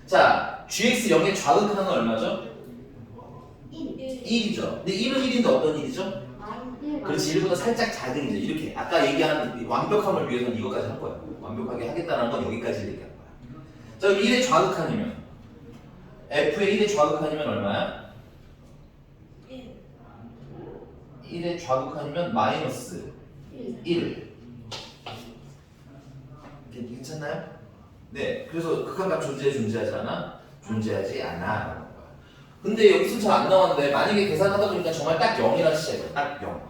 자, gx 0의 좌극한은 얼마죠? 1이죠. 근데 1은 1인데 어떤 1이죠? 그렇지, 1보다 살짝 작은 1이죠. 이렇게 아까 얘기한 완벽함을 위해서는 이것까지 한 거야. 완벽하게 하겠다는 건 여기까지 얘기한 거야. 자, 그럼 1의 좌극한이면 f의 1의 좌극한이면 얼마야? 1의 좌극한이면 마이너스 1. 괜찮나요? 네, 그래서 극한값 존재하지 않아? 존재하지 않아. 근데 여기서 잘 안 나왔는데 만약에 계산하다 보니까 정말 딱 0이라는 시작이에요. 딱 0.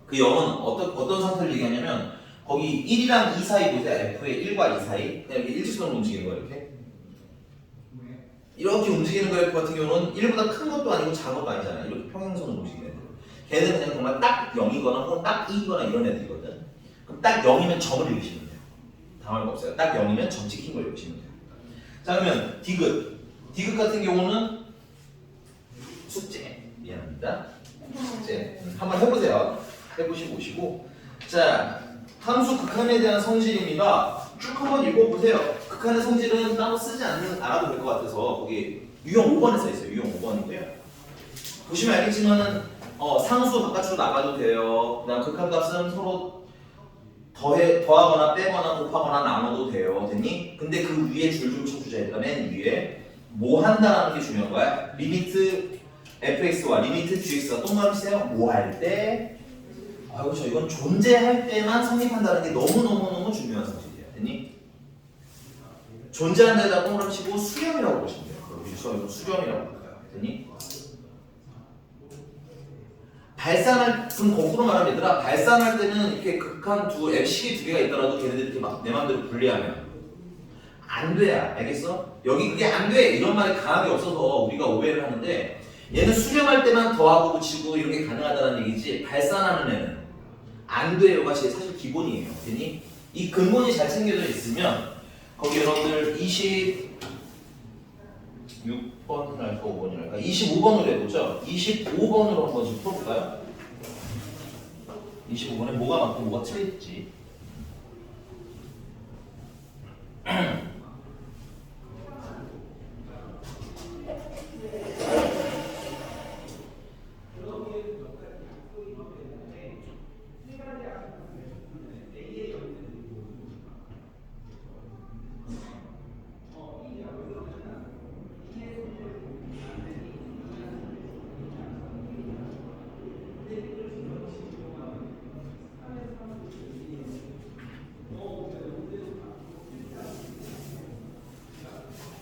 그 0은 어떤 상태를 얘기하냐면 거기 1이랑 2 사이 보세요. f의 1과 2 사이. 그냥 이렇게 일직선으로 움직이는 거예요. 이렇게 움직이는 그래프 같은 경우는 1보다 큰 것도 아니고 작은 것도 아니잖아요. 이렇게 평행선으로 움직이는 애들. 걔는 그냥 정말 딱 0이거나 혹은 딱 2거나 이런 애들이거든. 그럼 딱 0이면 점을 읽으시면 돼요. 당할 거 없어요. 딱 0이면 점 찍힌 걸 읽으시면 돼요. 자, 그러면 디귿. 디귿 같은 경우는 숙제. 미안합니다. 숙제. 한번 해보세요. 해보시고 오시고. 자, 함수 극한에 대한 성질입니다. 쭉 한번 읽어보세요. 극한의 성질은 따로 쓰지 않아도 될 것 같아서 거기 유형 5번에 써있어요. 유형 5번이고요. 보시면 알겠지만은 상수 바깥으로 나가도 돼요. 그다음 극한값은 서로 더하거나 빼거나 곱하거나 나눠도 돼요. 됐니? 근데 그 위에 줄 좀 쳐주자. 얘들아. 맨 위에 뭐 한다는 게 중요한 거야. 리미트 fx와 리미트 gx가 또 말이세요. 뭐 할 때? 아이고 저 이건 존재할 때만 성립한다는 게 너무너무너무 중요한 사실이야. 됐니? 존재하는 데다 동그라미 치고 수렴이라고 보시면 돼요. 여기 이거 수렴이라고 할까요? 됐니? 발산할, 그럼 거꾸로 말하면 얘들아, 발산할 때는 이렇게 극한 식이 두 개가 있더라도 걔네들 이렇게 막 내 맘대로 분리하면 안 돼야. 알겠어? 여기 그게 안 돼! 이런 말이 강하게 없어서 우리가 오해를 하는데 얘는 수렴할 때만 더하고 붙이고 이런 게 가능하다는 얘기지 발산하는 애는 안 돼요가 사실 기본이에요. 괜히 이 근본이 잘 챙겨져 있으면 거기 여러분들 26번이랄까 5번이랄까 25번으로 해보죠. 25번으로 한번 좀 풀어볼까요? 25번에 뭐가 맞고 뭐가 틀릴지.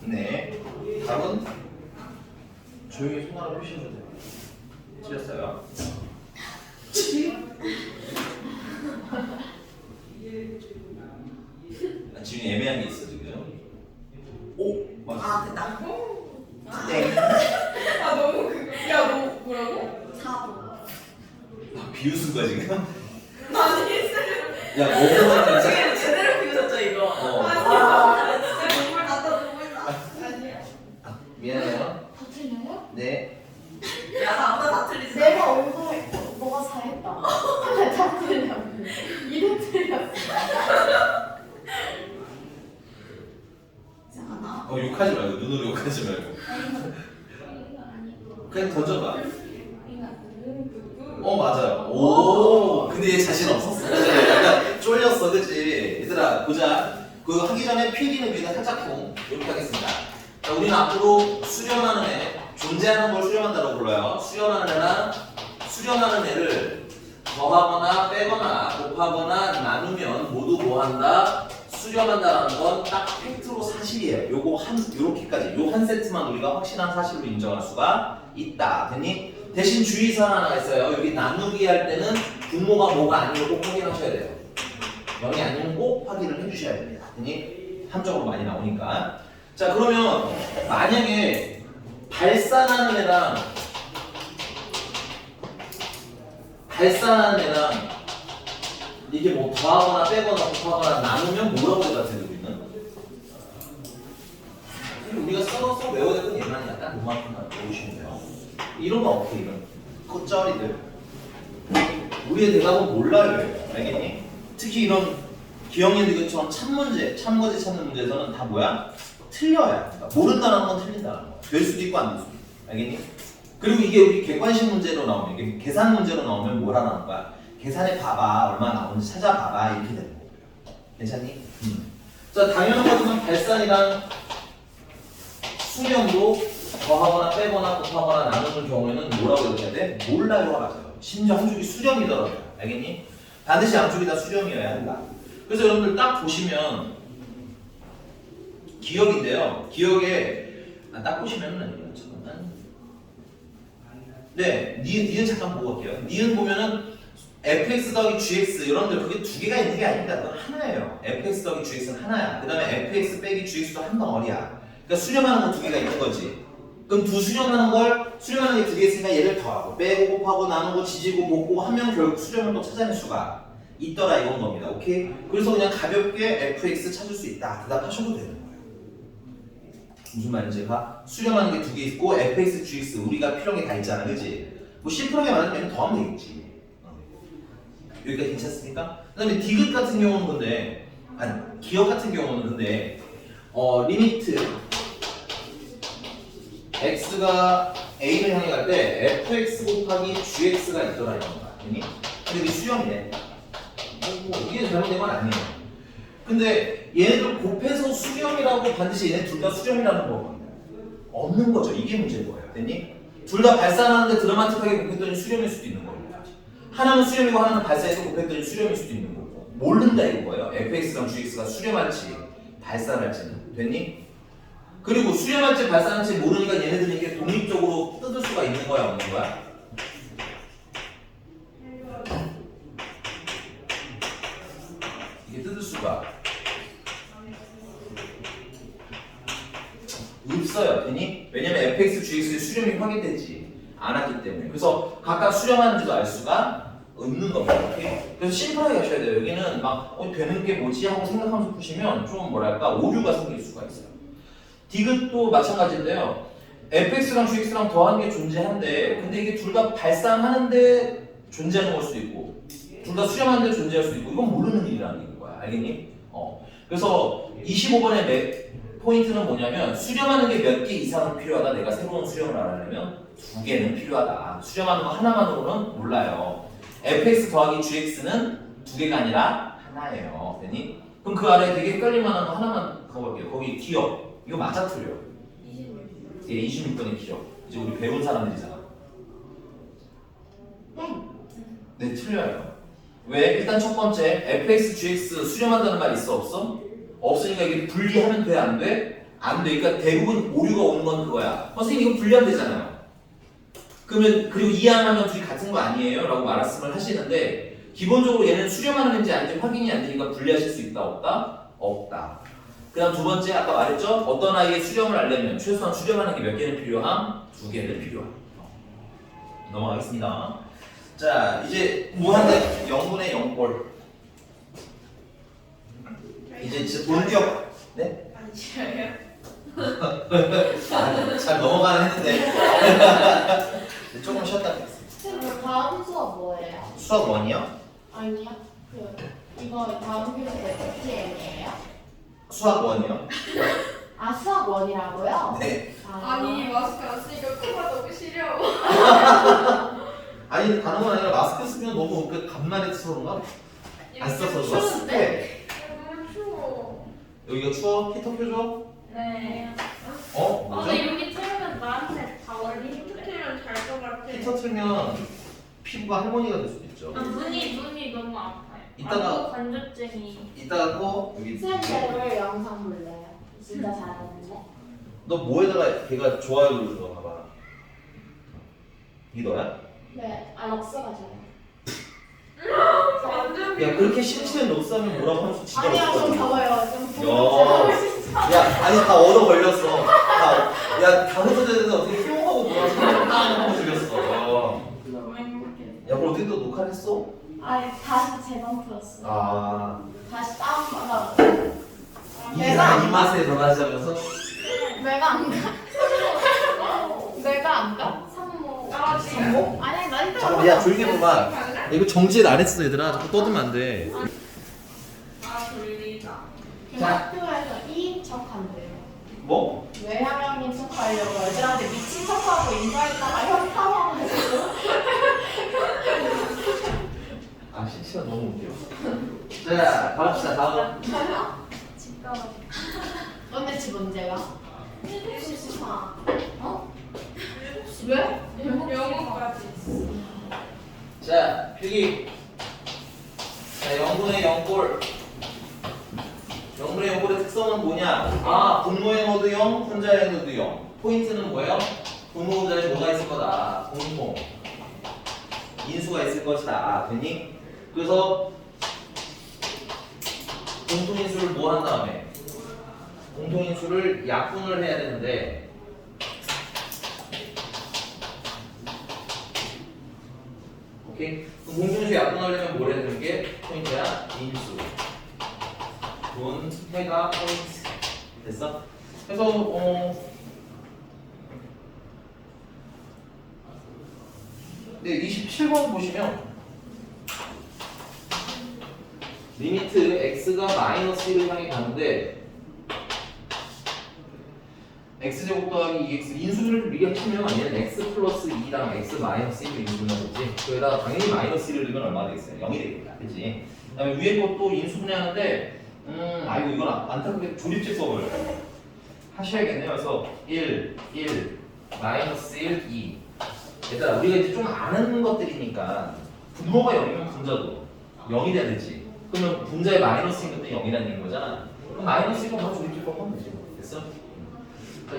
네, 답은 조용히 손가락 표시해도 돼요. 틀렸어요. 지금 애매한 게 있어 지금. 오, 맞았어. 아, 됐다. 땡. 아, 너무 야, 너 뭐라고? 4번. 비웃은 거야 지금? 아니, 야, 너무 지금 제대로 비웃었죠, 이거? 아, 진짜 눈물 났다, 눈물 나. 아니야. 미안해요. 다 틀려요? 네. 야, 나보다 다 틀리지. 내가 얼굴 너가 잘했다. 근데 다 틀려. 이름 틀렸어. 이상하다. 욕하지 말고 눈으로 욕하지 말고. 그냥 던져봐. 맞아요. 오, 근데 얘 자신 없었어. 약간 쫄렸어, 그치? 얘들아, 보자. 그거 하기 전에 필기는 그냥 살짝쿵 이렇게 하겠습니다. 자, 우리는 앞으로 수렴하는 애, 존재하는 걸 수렴한다고 불러요. 수렴하는 애를 더하거나 빼거나 곱하거나 나누면 모두 뭐 한다? 수렴한다라는 건 딱 팩트로 사실이에요. 요렇게까지, 요 한 세트만 우리가 확실한 사실로 인정할 수가 있다. 됐니? 대신 주의사항 하나가 있어요. 여기 나누기 할 때는 분모가 뭐가 아니고 꼭 확인하셔야 돼요. 0이 아니면 꼭 확인을 해주셔야 됩니다. 됐니? 함정으로 많이 나오니까. 자, 그러면 만약에 발산하는 애랑 이게 뭐 더하거나 빼거나 곱하거나 나누면 뭐라고 대답해요, 우리는? 우리가 써서 외워야 되는 얘만 약간 그만큼만 외우시면 돼요. 이런 거 어떻게 이런 겉절이들 우리의 대답은 몰라요. 알겠니? 특히 이런 기억력처럼 참문제, 참거지 찾는 문제에서는 다 뭐야? 틀려야. 그러니까 모른다는 건 틀린다는 거. 될 수도 있고 안 될 수도 있고. 알겠니? 그리고 이게 우리 객관식 문제로 나오면, 이게 계산 문제로 나오면 뭐라 나오는 거야? 계산해 봐봐, 얼마 나오는지 찾아봐봐, 이렇게 되는 거고요. 괜찮니? 자, 당연한 거지만 발산이랑 수렴도 더하거나 빼거나 곱하거나 나누는 경우에는 뭐라고 해야 돼? 몰라요가 맞아요. 심지어 한쪽이 수렴이더라고요. 알겠니? 반드시 양쪽이 다 수렴이어야 한다. 그래서 여러분들 딱 보시면 기억인데요. 기억에 딱 보시면은 아니에요. 잠깐만. 네, 니은 잠깐 보고 갈게요. 니은 보면은 fx 더하기 gx 여러분들 그게 두 개가 있는 게 아닙니다. 그건 하나예요. fx 더하기 gx는 하나야. 그 다음에 fx 빼기 gx도 한 덩어리야. 그러니까 수렴하는 거 두 개가 있는 거지. 그럼 수렴하는 게 두 개 있으니까 얘를 더하고 빼고 곱하고 나누고 지지고 볶고 하면 결국 수렴을 또 찾아낼 수가 있더라 이건 겁니다. 오케이? 그래서 그냥 가볍게 fx 찾을 수 있다. 대답하셔도 되는 거예요. 무슨 말인지 가? 수렴하는 게 두 개 있고 fx, gx 우리가 필요한 게 다 있잖아, 그치? 뭐 심플하게 말하면 더하면 되겠지. 여기까지 괜찮습니까? 그 다음에 디귿 같은 경우는 근데 기억 같은 경우는 근데 리미트 x가 a를 향해 갈 때 fx 곱하기 gx가 있더라 이런 거야. 근데 이게 수렴이네. 이게 잘못된 건 아니에요. 근데 얘네들 곱해서 수렴이라고 반드시 얘네 둘 다 수렴이라는 거 없는 거죠. 이게 문제인 거예요. 됐니? 둘 다 발산하는데 드라마틱하게 곱했더니 수렴일 수도 있는 거예요. 하나는 수렴이고 하나는 발산해서 곱했더니 수렴일 수도 있는 거고. 모른다 이거예요. fx랑 gx가 수렴할지 발산할지는. 됐니? 그리고 수렴할지 발산할지 모르니까 얘네들은 이게 독립적으로 뜯을 수가 있는 거야 없는 거야? 이게 뜯을 수가 없어요. 됐니? 왜냐면 fx, gx의 수렴이 확인되지 않았기 때문에. 그래서 각각 수렴하는지도 알 수가 없는 겁니다. 오케이? 그래서 심플하게 하셔야 돼요. 여기는 막 되는 게 뭐지 하고 생각하면서 푸시면 좀 뭐랄까 오류가 생길 수가 있어요. 디귿도 마찬가지인데요. fx랑 gx랑 더하는 게 존재한데 근데 이게 둘 다 발산하는데 존재하는 걸 수도 있고 둘 다 수렴하는데 존재할 수도 있고 이건 모르는 일이라는 거야. 알겠니? 그래서 25번의 포인트는 뭐냐면 수렴하는 게 몇 개 이상은 필요하다. 내가 새로운 수렴을 알아내면 두 개는 필요하다. 수렴하는 거 하나만으로는 몰라요. fx 더하기 gx는 두 개가 아니라 하나예요. 됐니? 그럼 그 아래 되게 헷갈릴 만한 거 하나만 가볼게요. 거기 기억. 이거 맞아 틀려? 26. 예, 26번의 기억. 이제 우리 배운 사람들이잖아. 네, 틀려요. 왜? 일단 첫 번째, fx, gx 수렴한다는 말 있어 없어? 없으니까 이게 분리하면 돼, 안 돼? 안 돼. 그러니까 대부분 오류가 오는 건 그거야. 선생님 이거 분리하면 되잖아요. 그러면 그리고 이항하면 둘이 같은 거 아니에요? 라고 말씀을 하시는데 기본적으로 얘는 수렴하는 건지 아닌지 확인이 안 되니까 분리하실 수 있다, 없다? 없다. 그 다음 두 번째, 아까 말했죠? 어떤 아이의 수렴을 알려면 최소한 수렴하는 게 몇 개는 필요함? 두 개는 필요함. 넘어가겠습니다. 자, 이제 무한대 0분의 0꼴. 이제 진짜 본격. 네? 안 싫어요? 잘 넘어가는 했는데. 조금 쉬었다 그랬어요. 그럼 다음 수업 뭐예요? 수학 1이요? 아니요. 이거 다음 교재 FTM이에요? 수학 1이요? 아 수학 원이라고요? 네. 아니 마스크 안 쓰니까 코가 너무 시려. 아니 다른 건 아니라 마스크 쓰면 너무 그 간만에 써서 그런가? 안 써서 습해. 너무 추워. 여기가 추워? 히터 켜줘? 네. 뭐죠? 근데 여기 틀면 나한테 다 어울리는데. 틀면 잘 것 같아. 히터 틀면 피부가 할머니가 될 수도 있죠. 눈이 너무 아파요. 이따가- 관절증이. 이따가 또 여기 쌤 영상 볼래요? 진짜 잘하는데. 너 뭐에다가 걔가 좋아요 누르는 거 봐봐. 이게 너야? 네, 럭스가 저요. 야 그렇게 심심한 록스하면 뭐라고 하면서 진짜 아니야, 좀 록스하지. 더워요. 좀 야. 더워요. 야 아니 다 얻어 걸렸어. 야다 흩어졌는데 어떻게 뿅하고 뭐라 하고 죽였어. 너무 행복해. 야 그럼 어떻게 또 녹화를 했어? 아니, 다시 재방 풀었어. 아 다시 다운받아. 이 맛에 변하자면서 내가 안 가. 내가 안 가? 상모. 상모? 아니, 나 일단. 잠깐만 야 조용히 해봐. 이거 정지를 안 했어 얘들아. 자꾸 떠들면 안 돼. 졸리다. 그 학교에서 2인 척한대요. 뭐? 외향형인 척하려고 애들한테 미친 척하고 인사했다가 현타와가지고. 아 실시간 너무 웃겨. 자 가봅시다 다음. 집 가가지고. 너네 집 언제야? 7시 반. 어? 왜? 영어까지. 자 필기. 자 0분의 0골. 0분의 0골의 특성은 뭐냐? 아 분모의 노드 0, 분자의 노드 0. 포인트는 뭐예요? 분모 분자에 뭐가 있을 거다? 공통. 인수가 있을 것이다. 됐니? 그래서 공통인수를 뭐 한 다음에 공통인수를 약분을 해야 되는데 오케이? 그럼 공통인수 약분하려면 뭘 해야 되는 게 포인트야? 인수 분, 해가 포인트 됐어? 그래서 네, 27번 보시면 리미트 x가 마이너스 1을 향해 가는데 x제곱 더하기 2x 인수를 미리 하시면 얘는 x 플러스 2랑 x 마이너스 1을 인수분해하는 거지. 그에다가 당연히 마이너스 1을 넣으면 얼마 되겠어요? 0이 되겠다. 그치? 그 다음에 위에 것도 인수분해하는데 아이고 이건 안타깝게 조립제 수업을 하셔야겠네요. 그래서 1, 마이너스 1, 2 얘들아 우리가 이제 좀 아는 것들이니까 분모가 0이면 분자도 0이 돼야 되지. 그러면 분자의 마이너스인 것도 0이라는 얘기인 거잖아. 그럼 마이너스 1은 바로 조립제법 하면 되지. 됐어?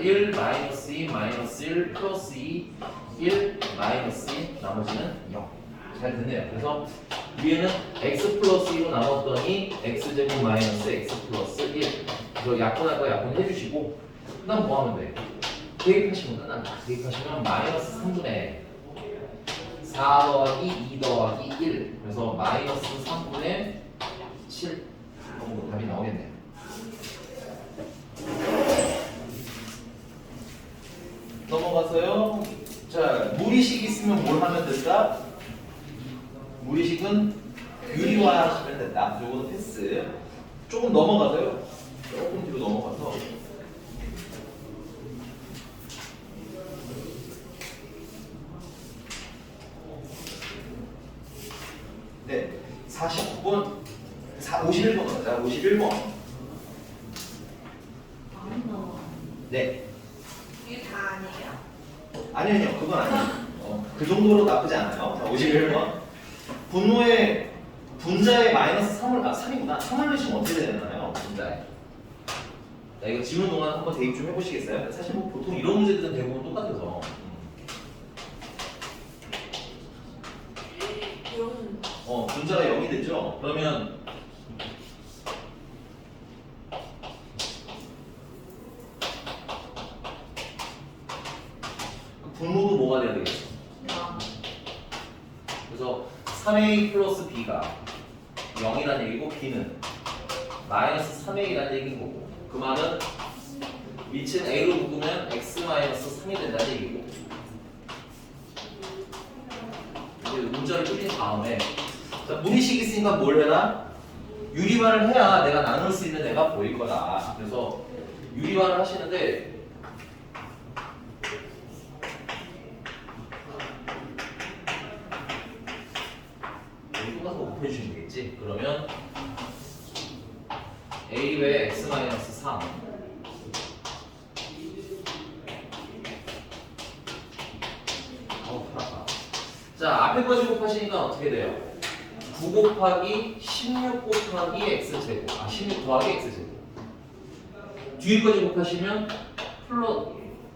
1 마이너스 2 마이너스 1 플러스 2 1 마이너스 2 나머지는 0. 잘 됐네요. 그래서 위에는 x 플러스 2로 나눴더니 x제곱 마이너스 x 플러스 1. 그래서 약분할 거 약분 해주시고 그 다음 뭐 하면 돼? 대입하시면 끝난다. 대입하시면 마이너스 3분의 4 더하기 2 더하기 1 그래서 마이너스 3분의 7 답이 나오겠네요. 넘어가서요. 자, 무리식 있으면 뭘 하면 될까? 무리식은 유리화하시면 된다. 요거는 패스. 조금 넘어가서요. 조금 뒤로 넘어가서 네, 49번, 51번 가자. 51번. 안 나와. 네. 이게 다 아니에요? 아니요, 그건 아니에요. 그 정도로 나쁘지 않아요. 자, 51번. 분모의 분자의 마이너스 3을, 3이구나. 3을 넣으시면 어떻게 되나요? 분자에. 자, 이거 지우는 동안 한번 대입 좀 해보시겠어요? 사실 뭐 보통 이런 문제들은 대부분 똑같아서. 분자가 0이 되죠? 그러면 분모도 뭐가 돼야 되겠어? 그래서 3a 플러스 b가 0이라는 얘기고 b는 마이너스 3a라는 얘기인 거고 그 말은 위치는 a로 묶으면 x 마이너스 3이 된다는 얘기고 이제 문자를 뿌린 다음에 자, 무리식 있으니까 뭘 해라? 유리화를 해야 내가 나눌 수 있는 애가 보일 거다. 그래서 유리화를 하시는데 되겠지? 그러면 a 왜 x-3 자, 앞에 거 제곱하시니까 어떻게 돼요? 9 곱하기 16 곱하기 x제곱 16 더하기 x제곱 뒤에 거 제곱하시면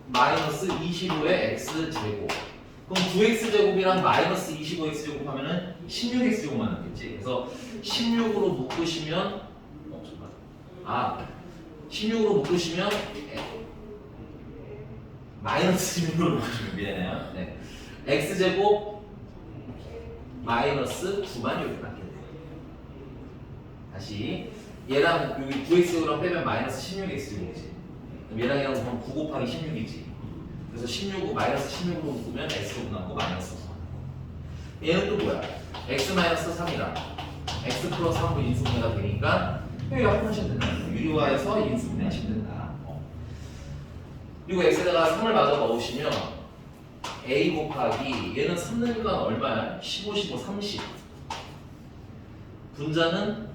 마이너스 25의 x제곱 그럼 9x제곱이랑 마이너스 25x제곱 하면은 16x제곱만 남겠지 그래서 16으로 묶으시면 16으로 묶으시면 마이너스 16으로 묶으시면 미안해요 네. x제곱 마이너스 9만 이렇게 남겠네요 다시 얘랑 여기 9x랑 빼면 마이너스 16x제곱이지 그럼 얘랑 얘랑 보면 9 곱하기 16이지 그래서 16을 마이너스 16으로 묶으면 x제곱 남고 마이너스 3 얘는 또 뭐야? x-3이랑 x 플러스 3로 인수분해가 되니까 여기 약분하시면 된다 유리화해서 인수분해하시면 된다 그리고 x에다가 3을 마저 넣으시면 a 곱하기 얘는 3 넣으니까 얼마야? 15, 15, 30 분자는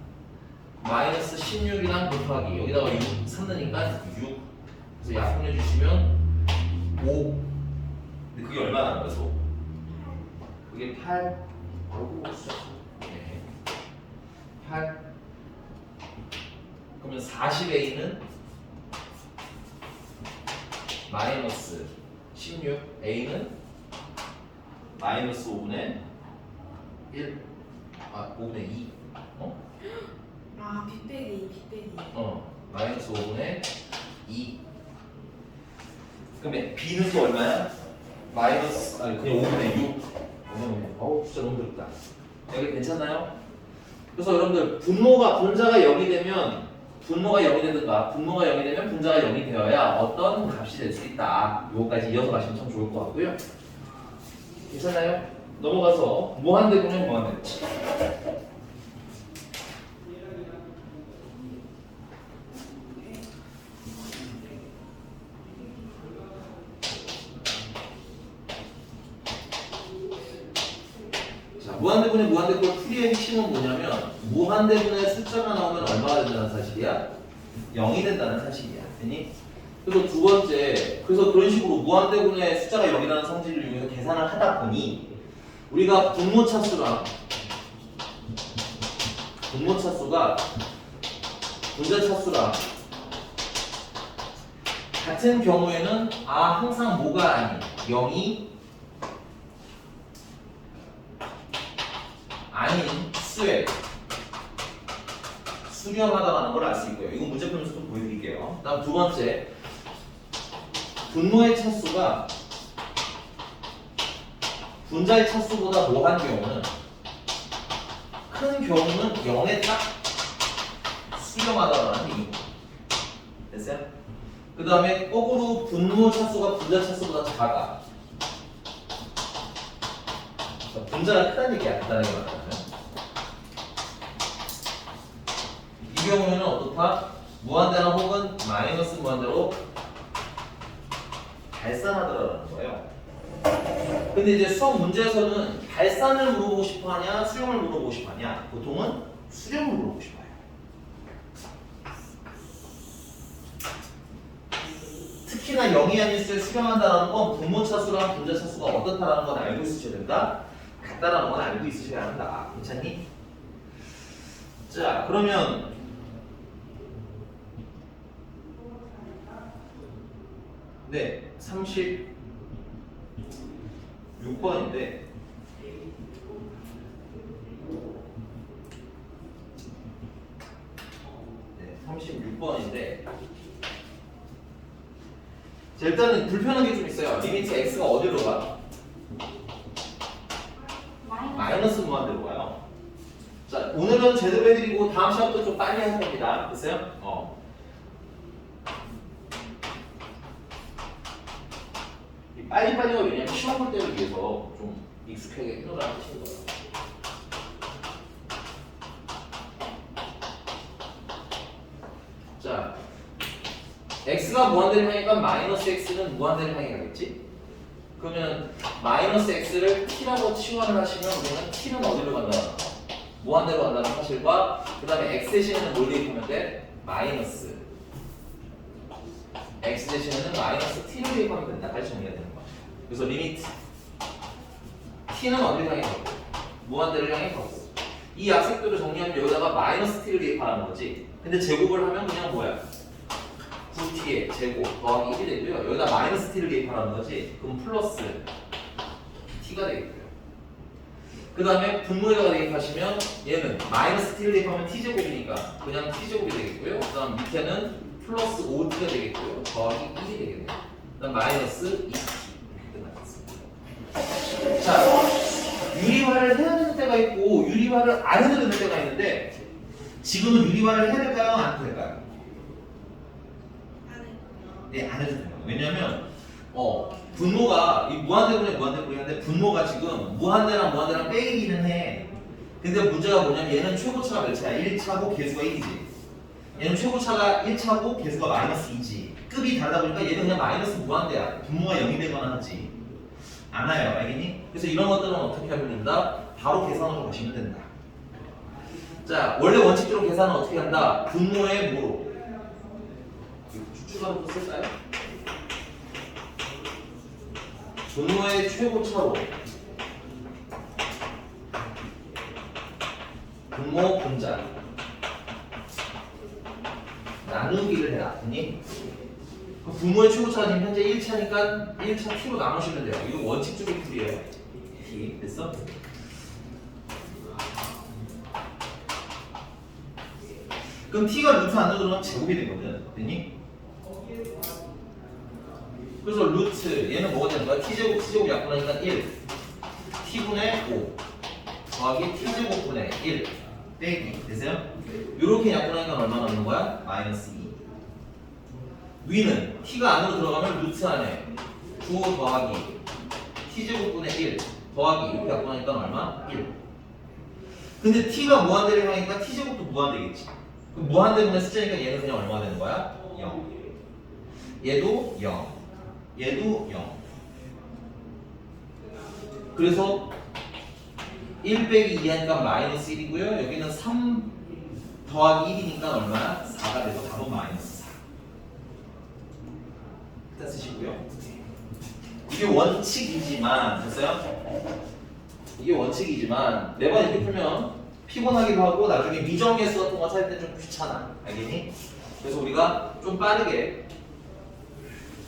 마이너스 16이랑 곱하기 여기다가 6, 3 넣으니까 6 그래서 약분해 주시면 5 근데 그게 얼마나 나는 거죠? 그게 8 네. 8 그러면 40a는 마이너스 16 a는 마이너스 5분의 1 5분의 2 빗배기 마이너스 5분의 2 그러면 b는 또 얼마야? 마이너스 그냥 5분의 6 어우 진짜 너무 더럽다 여기 괜찮나요? 그래서 여러분들 분자가 0이 되면 분모가 0이 되든가 분모가 0이 되면 분자가 0이 되어야 어떤 값이 될 수 있다 요거까지 이어서 가시면 참 좋을 것 같고요 괜찮나요? 넘어가서 무한대분의 무한대치 무한대분의 무한대꼴 풀이의 핵심은 뭐냐면 무한대분의 숫자가 나오면 얼마가 된다는 사실이야? 0이 된다는 사실이야. 됐니? 그래서 두 번째, 그래서 그런 식으로 무한대분의 숫자가 0이라는 성질을 이용해서 계산을 하다 보니 우리가 분모 차수가 분자 차수랑 같은 경우에는 항상 뭐가 아니 0이 아닌 수에 수렴하다라는 걸 알 수 있고요. 이건 문제풀면서 또 보여드릴게요. 다음 두 번째, 분모의 차수가 분자의 차수보다 뭐한 경우는 큰 경우는 0에 딱 수렴하다라는 얘기입니다. 됐어요? 그 다음에 거꾸로 분모 차수가 분자 차수보다 작아. 분자가 크다는 얘기야. 크다는 게 말하면. 이 경우에는 어떻다? 무한대나 혹은 마이너스 무한대로 발산하더라는 거예요. 근데 이제 수학 문제에서는 발산을 물어보고 싶어 하냐, 수렴을 물어보고 싶어 하냐? 보통은 수렴을 물어보고 싶어요. 특히나 0이 아닌 수에 수렴한다는 건 분모 차수랑 분자 차수가 어떻다라는 건 알고 있으셔야 된다. 같다라는 건 알고 있으셔야 한다. 괜찮니? 자, 그러면 네, 36번인데 네, 36번인데 자, 일단은 불편한 게 좀 있어요. 리미트 x가 어디로 가? 마이너스 무한대로 가요. 자, 오늘은 제대로 해드리고 다음 시간부터 좀 빨리 할 겁니다. 됐어요? 빨리빨리가 왜냐면 시험 볼 때를 위해서 좀 익숙하게 해놓으라 하시는 거예요. 자, x가 무한대를 향하니까 마이너스 x는 무한대를 향해 가겠지? 그러면 마이너스 x를 t라고 치환을 하시면 우리는 t는 어디로 간다는 거? 무한대로 간다는 사실과 그 다음에 x 대신에는 뭘 대입하면 돼? 마이너스 x 대신에는 마이너스 t를 대입하면 된다까지 정리가 되는 거야. 그래서 리미트 t는 어디를 향해 가고 무한대를 향해 가고 이 약색들을 정리하면 여기다가 마이너스 t를 대입하는 거지. 근데 제곱을 하면 그냥 뭐야? 9t의 제곱 더하기 1이 되고요. 여기다 마이너스 t를 대입하는 거지. 그럼 플러스 t가 되겠고요. 그 다음에 분모에다가 대입하시면 얘는 마이너스 t를 대입하면 t제곱이니까 그냥 t제곱이 되겠고요. 그 다음 밑에는 플러스 5t가 되겠고요. 더하기 1이 되겠네요. 그 다음 마이너스 2t 이렇게 끝나겠습니다. 자, 유리화를 해야 되는 때가 있고 유리화를 안 해도 되는 때가 있는데 지금은 유리화를 해야 될까요? 안 해도 될까요? 네, 안 해도 돼요. 왜냐면 분모가 이 무한대분인데 분모가 지금 무한대랑 빼기는 해. 근데 문제가 뭐냐면 얘는 최고차가 몇 차야? 1차고 개수가 1이지. 얘는 최고차가 1차고 개수가 마이너스 2지. 급이 다르다 보니까 얘는 그냥 마이너스 무한대야. 분모가 0이 되거나 하지. 않아요. 알겠니? 그래서 이런 것들은 어떻게 하면 된다? 바로 계산으로 가시면 된다. 자, 원래 원칙대로 계산은 어떻게 한다? 분모의 뭐로? 추가로 쓸까요? 분모의 최고차로 분모 분자 나누기를 해라. 아니? 그 분모의 최고차가 지금 현재 1차니까 1차 t로 나누시면 돼요. 이거 원칙적인 풀이에요. t 됐어? 그럼 t가 루트 안으로 들어가면 제곱이 되거든. 됐니? 그래서 루트 얘는 뭐가 되는 거야? t제곱 약분하니까 1 t분의 5 더하기 t제곱분의 1 빼기 됐어요? 이렇게 약분하니까 얼마 남는 거야? 마이너스 2 위는 t가 안으로 들어가면 루트 안에 9 더하기 t제곱분의 1 더하기 이렇게 약분하니까 얼마? 1 근데 t가 무한대를 향하니까 t제곱도 무한대겠지. 그럼 무한대분의 숫자니까 얘는 그냥 얼마가 되는 거야? 0 얘도 0 얘도 0 그래서 1 빼기 2 하니까 마이너스 1이고요. 여기는 3 더하기 1이니까 얼마야? 4가 돼서 답은 마이너스 4 일단 쓰시고요. 이게 원칙이지만 됐어요? 이게 원칙이지만 매번 이렇게 풀면 피곤하기도 하고 나중에 미정계수 같은 거 찾을 때 좀 귀찮아. 알겠니? 그래서 우리가 좀 빠르게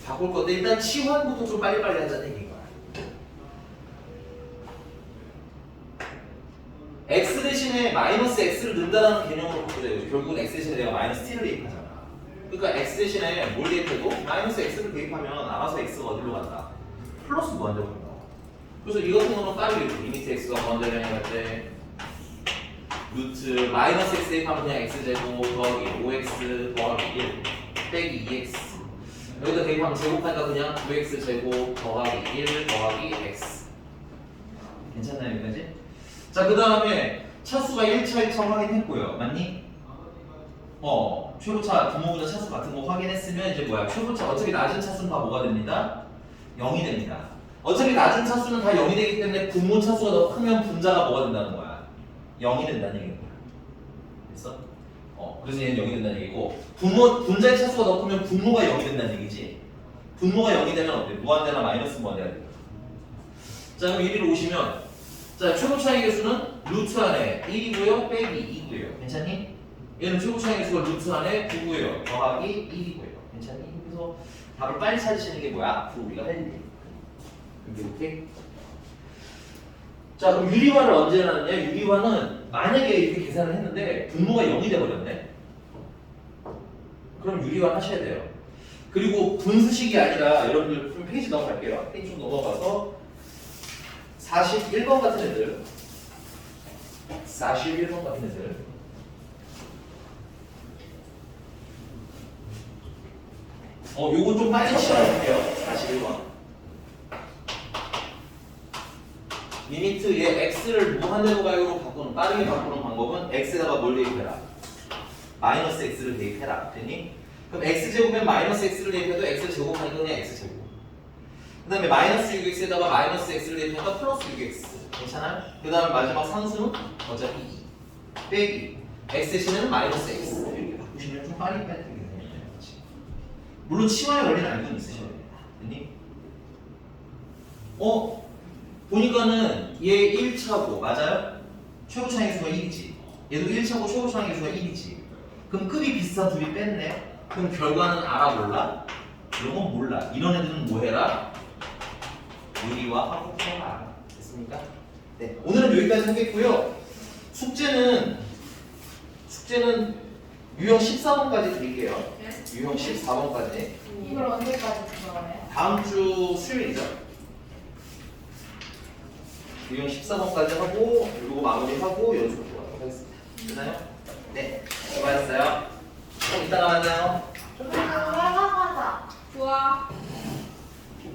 바꿀 건데 일단 치환부터 좀 빨리빨리 하자는 얘기인 거야. x 대신에 마이너스 x를 넣는다는 개념으로 바꾸자. 결국은 x 대신에 내가 마이너스 t를 대입하잖아. 그러니까 x 대신에 뭘 대입해도 마이너스 x를 대입하면 알아서 x가 어디로 간다? 플러스 무한대로 간다. 그래서 이 같은 거는 빠르게 리미트 x가 무한대로 향할 때 루트 마이너스 x 대입하면 그냥 x제곱 더하기 5x 더하기 1 빼기 2x 여기다 대입하면 제곱하니까 그냥 9x 제곱 더하기 1 더하기 x 괜찮나요 여기까지? 자 그 다음에 차수가 1차 1차 확인했고요. 맞니? 최고차 분모분자 차수 같은 거 확인했으면 이제 뭐야 최고차 어차피 낮은 차수는 다 뭐가 됩니다? 0이 됩니다. 어차피 낮은 차수는 다 0이 되기 때문에 분모 차수가 더 크면 분자가 뭐가 된다는 거야? 0이 된다는 얘기인 거야. 됐어? 그래서 얘는 0이 된다는 얘기고 분자의 차수가 더 크면 분모가 0이 된다는 얘기지. 분모가 0이 되면 어때? 무한대나 마이너스 무한대가 됩니다. 자 그럼 1위로 오시면 자 최고차의 개수는 루트 안에 1이고요 빼기 2고요. 괜찮니? 얘는 최고차의 개수가 루트 안에 9고요 더하기 1이고요. 괜찮니? 그래서 답을 빨리 찾으시는 게 뭐야? 앞으로 우리가 할 일. 이렇게. 자 그럼 유리화를 언제 해놨느냐? 유리화는 만약에 이렇게 계산을 했는데 분모가 0이 돼버렸네? 그럼 유리화 하셔야 돼요. 그리고 분수식이 아니라 여러분들 좀 페이지 넘어갈게요. 페이지 좀 넘어가서 41번 같은 애들 41번 같은 애들 요건 좀 빨리 시작할게요. 41번 리미트의 x를 무한대로 가격으로 바꾸는 빠르게 바꾸는 방법은 x에다가 뭘 대입해라? 마이너스 x를 대입해라. 됐니? 그럼 x제곱이면 마이너스 x를 대입해도 x제곱하니까 그냥 x제곱. 그 다음에 마이너스 6x에다가 마이너스 x를 대입하니까 플러스 6x. 괜찮아요? 그 다음에 마지막 상수는 어차피 2. 빼기 x 대신에는 마이너스 x 이렇게 바꾸시면 좀 빨리 빼야 되겠네요. 물론 치환의 원리는 알고 있으셔야 돼요. 됐니? 보니까는 얘 1차고 맞아요? 최고 차항의 수가 1이지. 얘도 1차고 최고 차항의 수가 1이지. 그럼 급이 비슷한 둘이 뺐네. 그럼 결과는 알아 몰라? 이런 건 몰라. 이런 애들은 뭐 해라? 유리와 화곱해라. 됐습니까? 네. 오늘은 여기까지 하겠고요. 숙제는 유형 14번까지 드릴게요. 유형 14번까지. 이걸 언제까지 들어가요? 다음 주 수요일이죠. 유형 14번까지 하고 그리고 마무리하고 연습 들어가도록 하겠습니다. 됐나요? 네. 수고하셨어요. 좀 이따가 만나요. 좀 나가자. 좋아.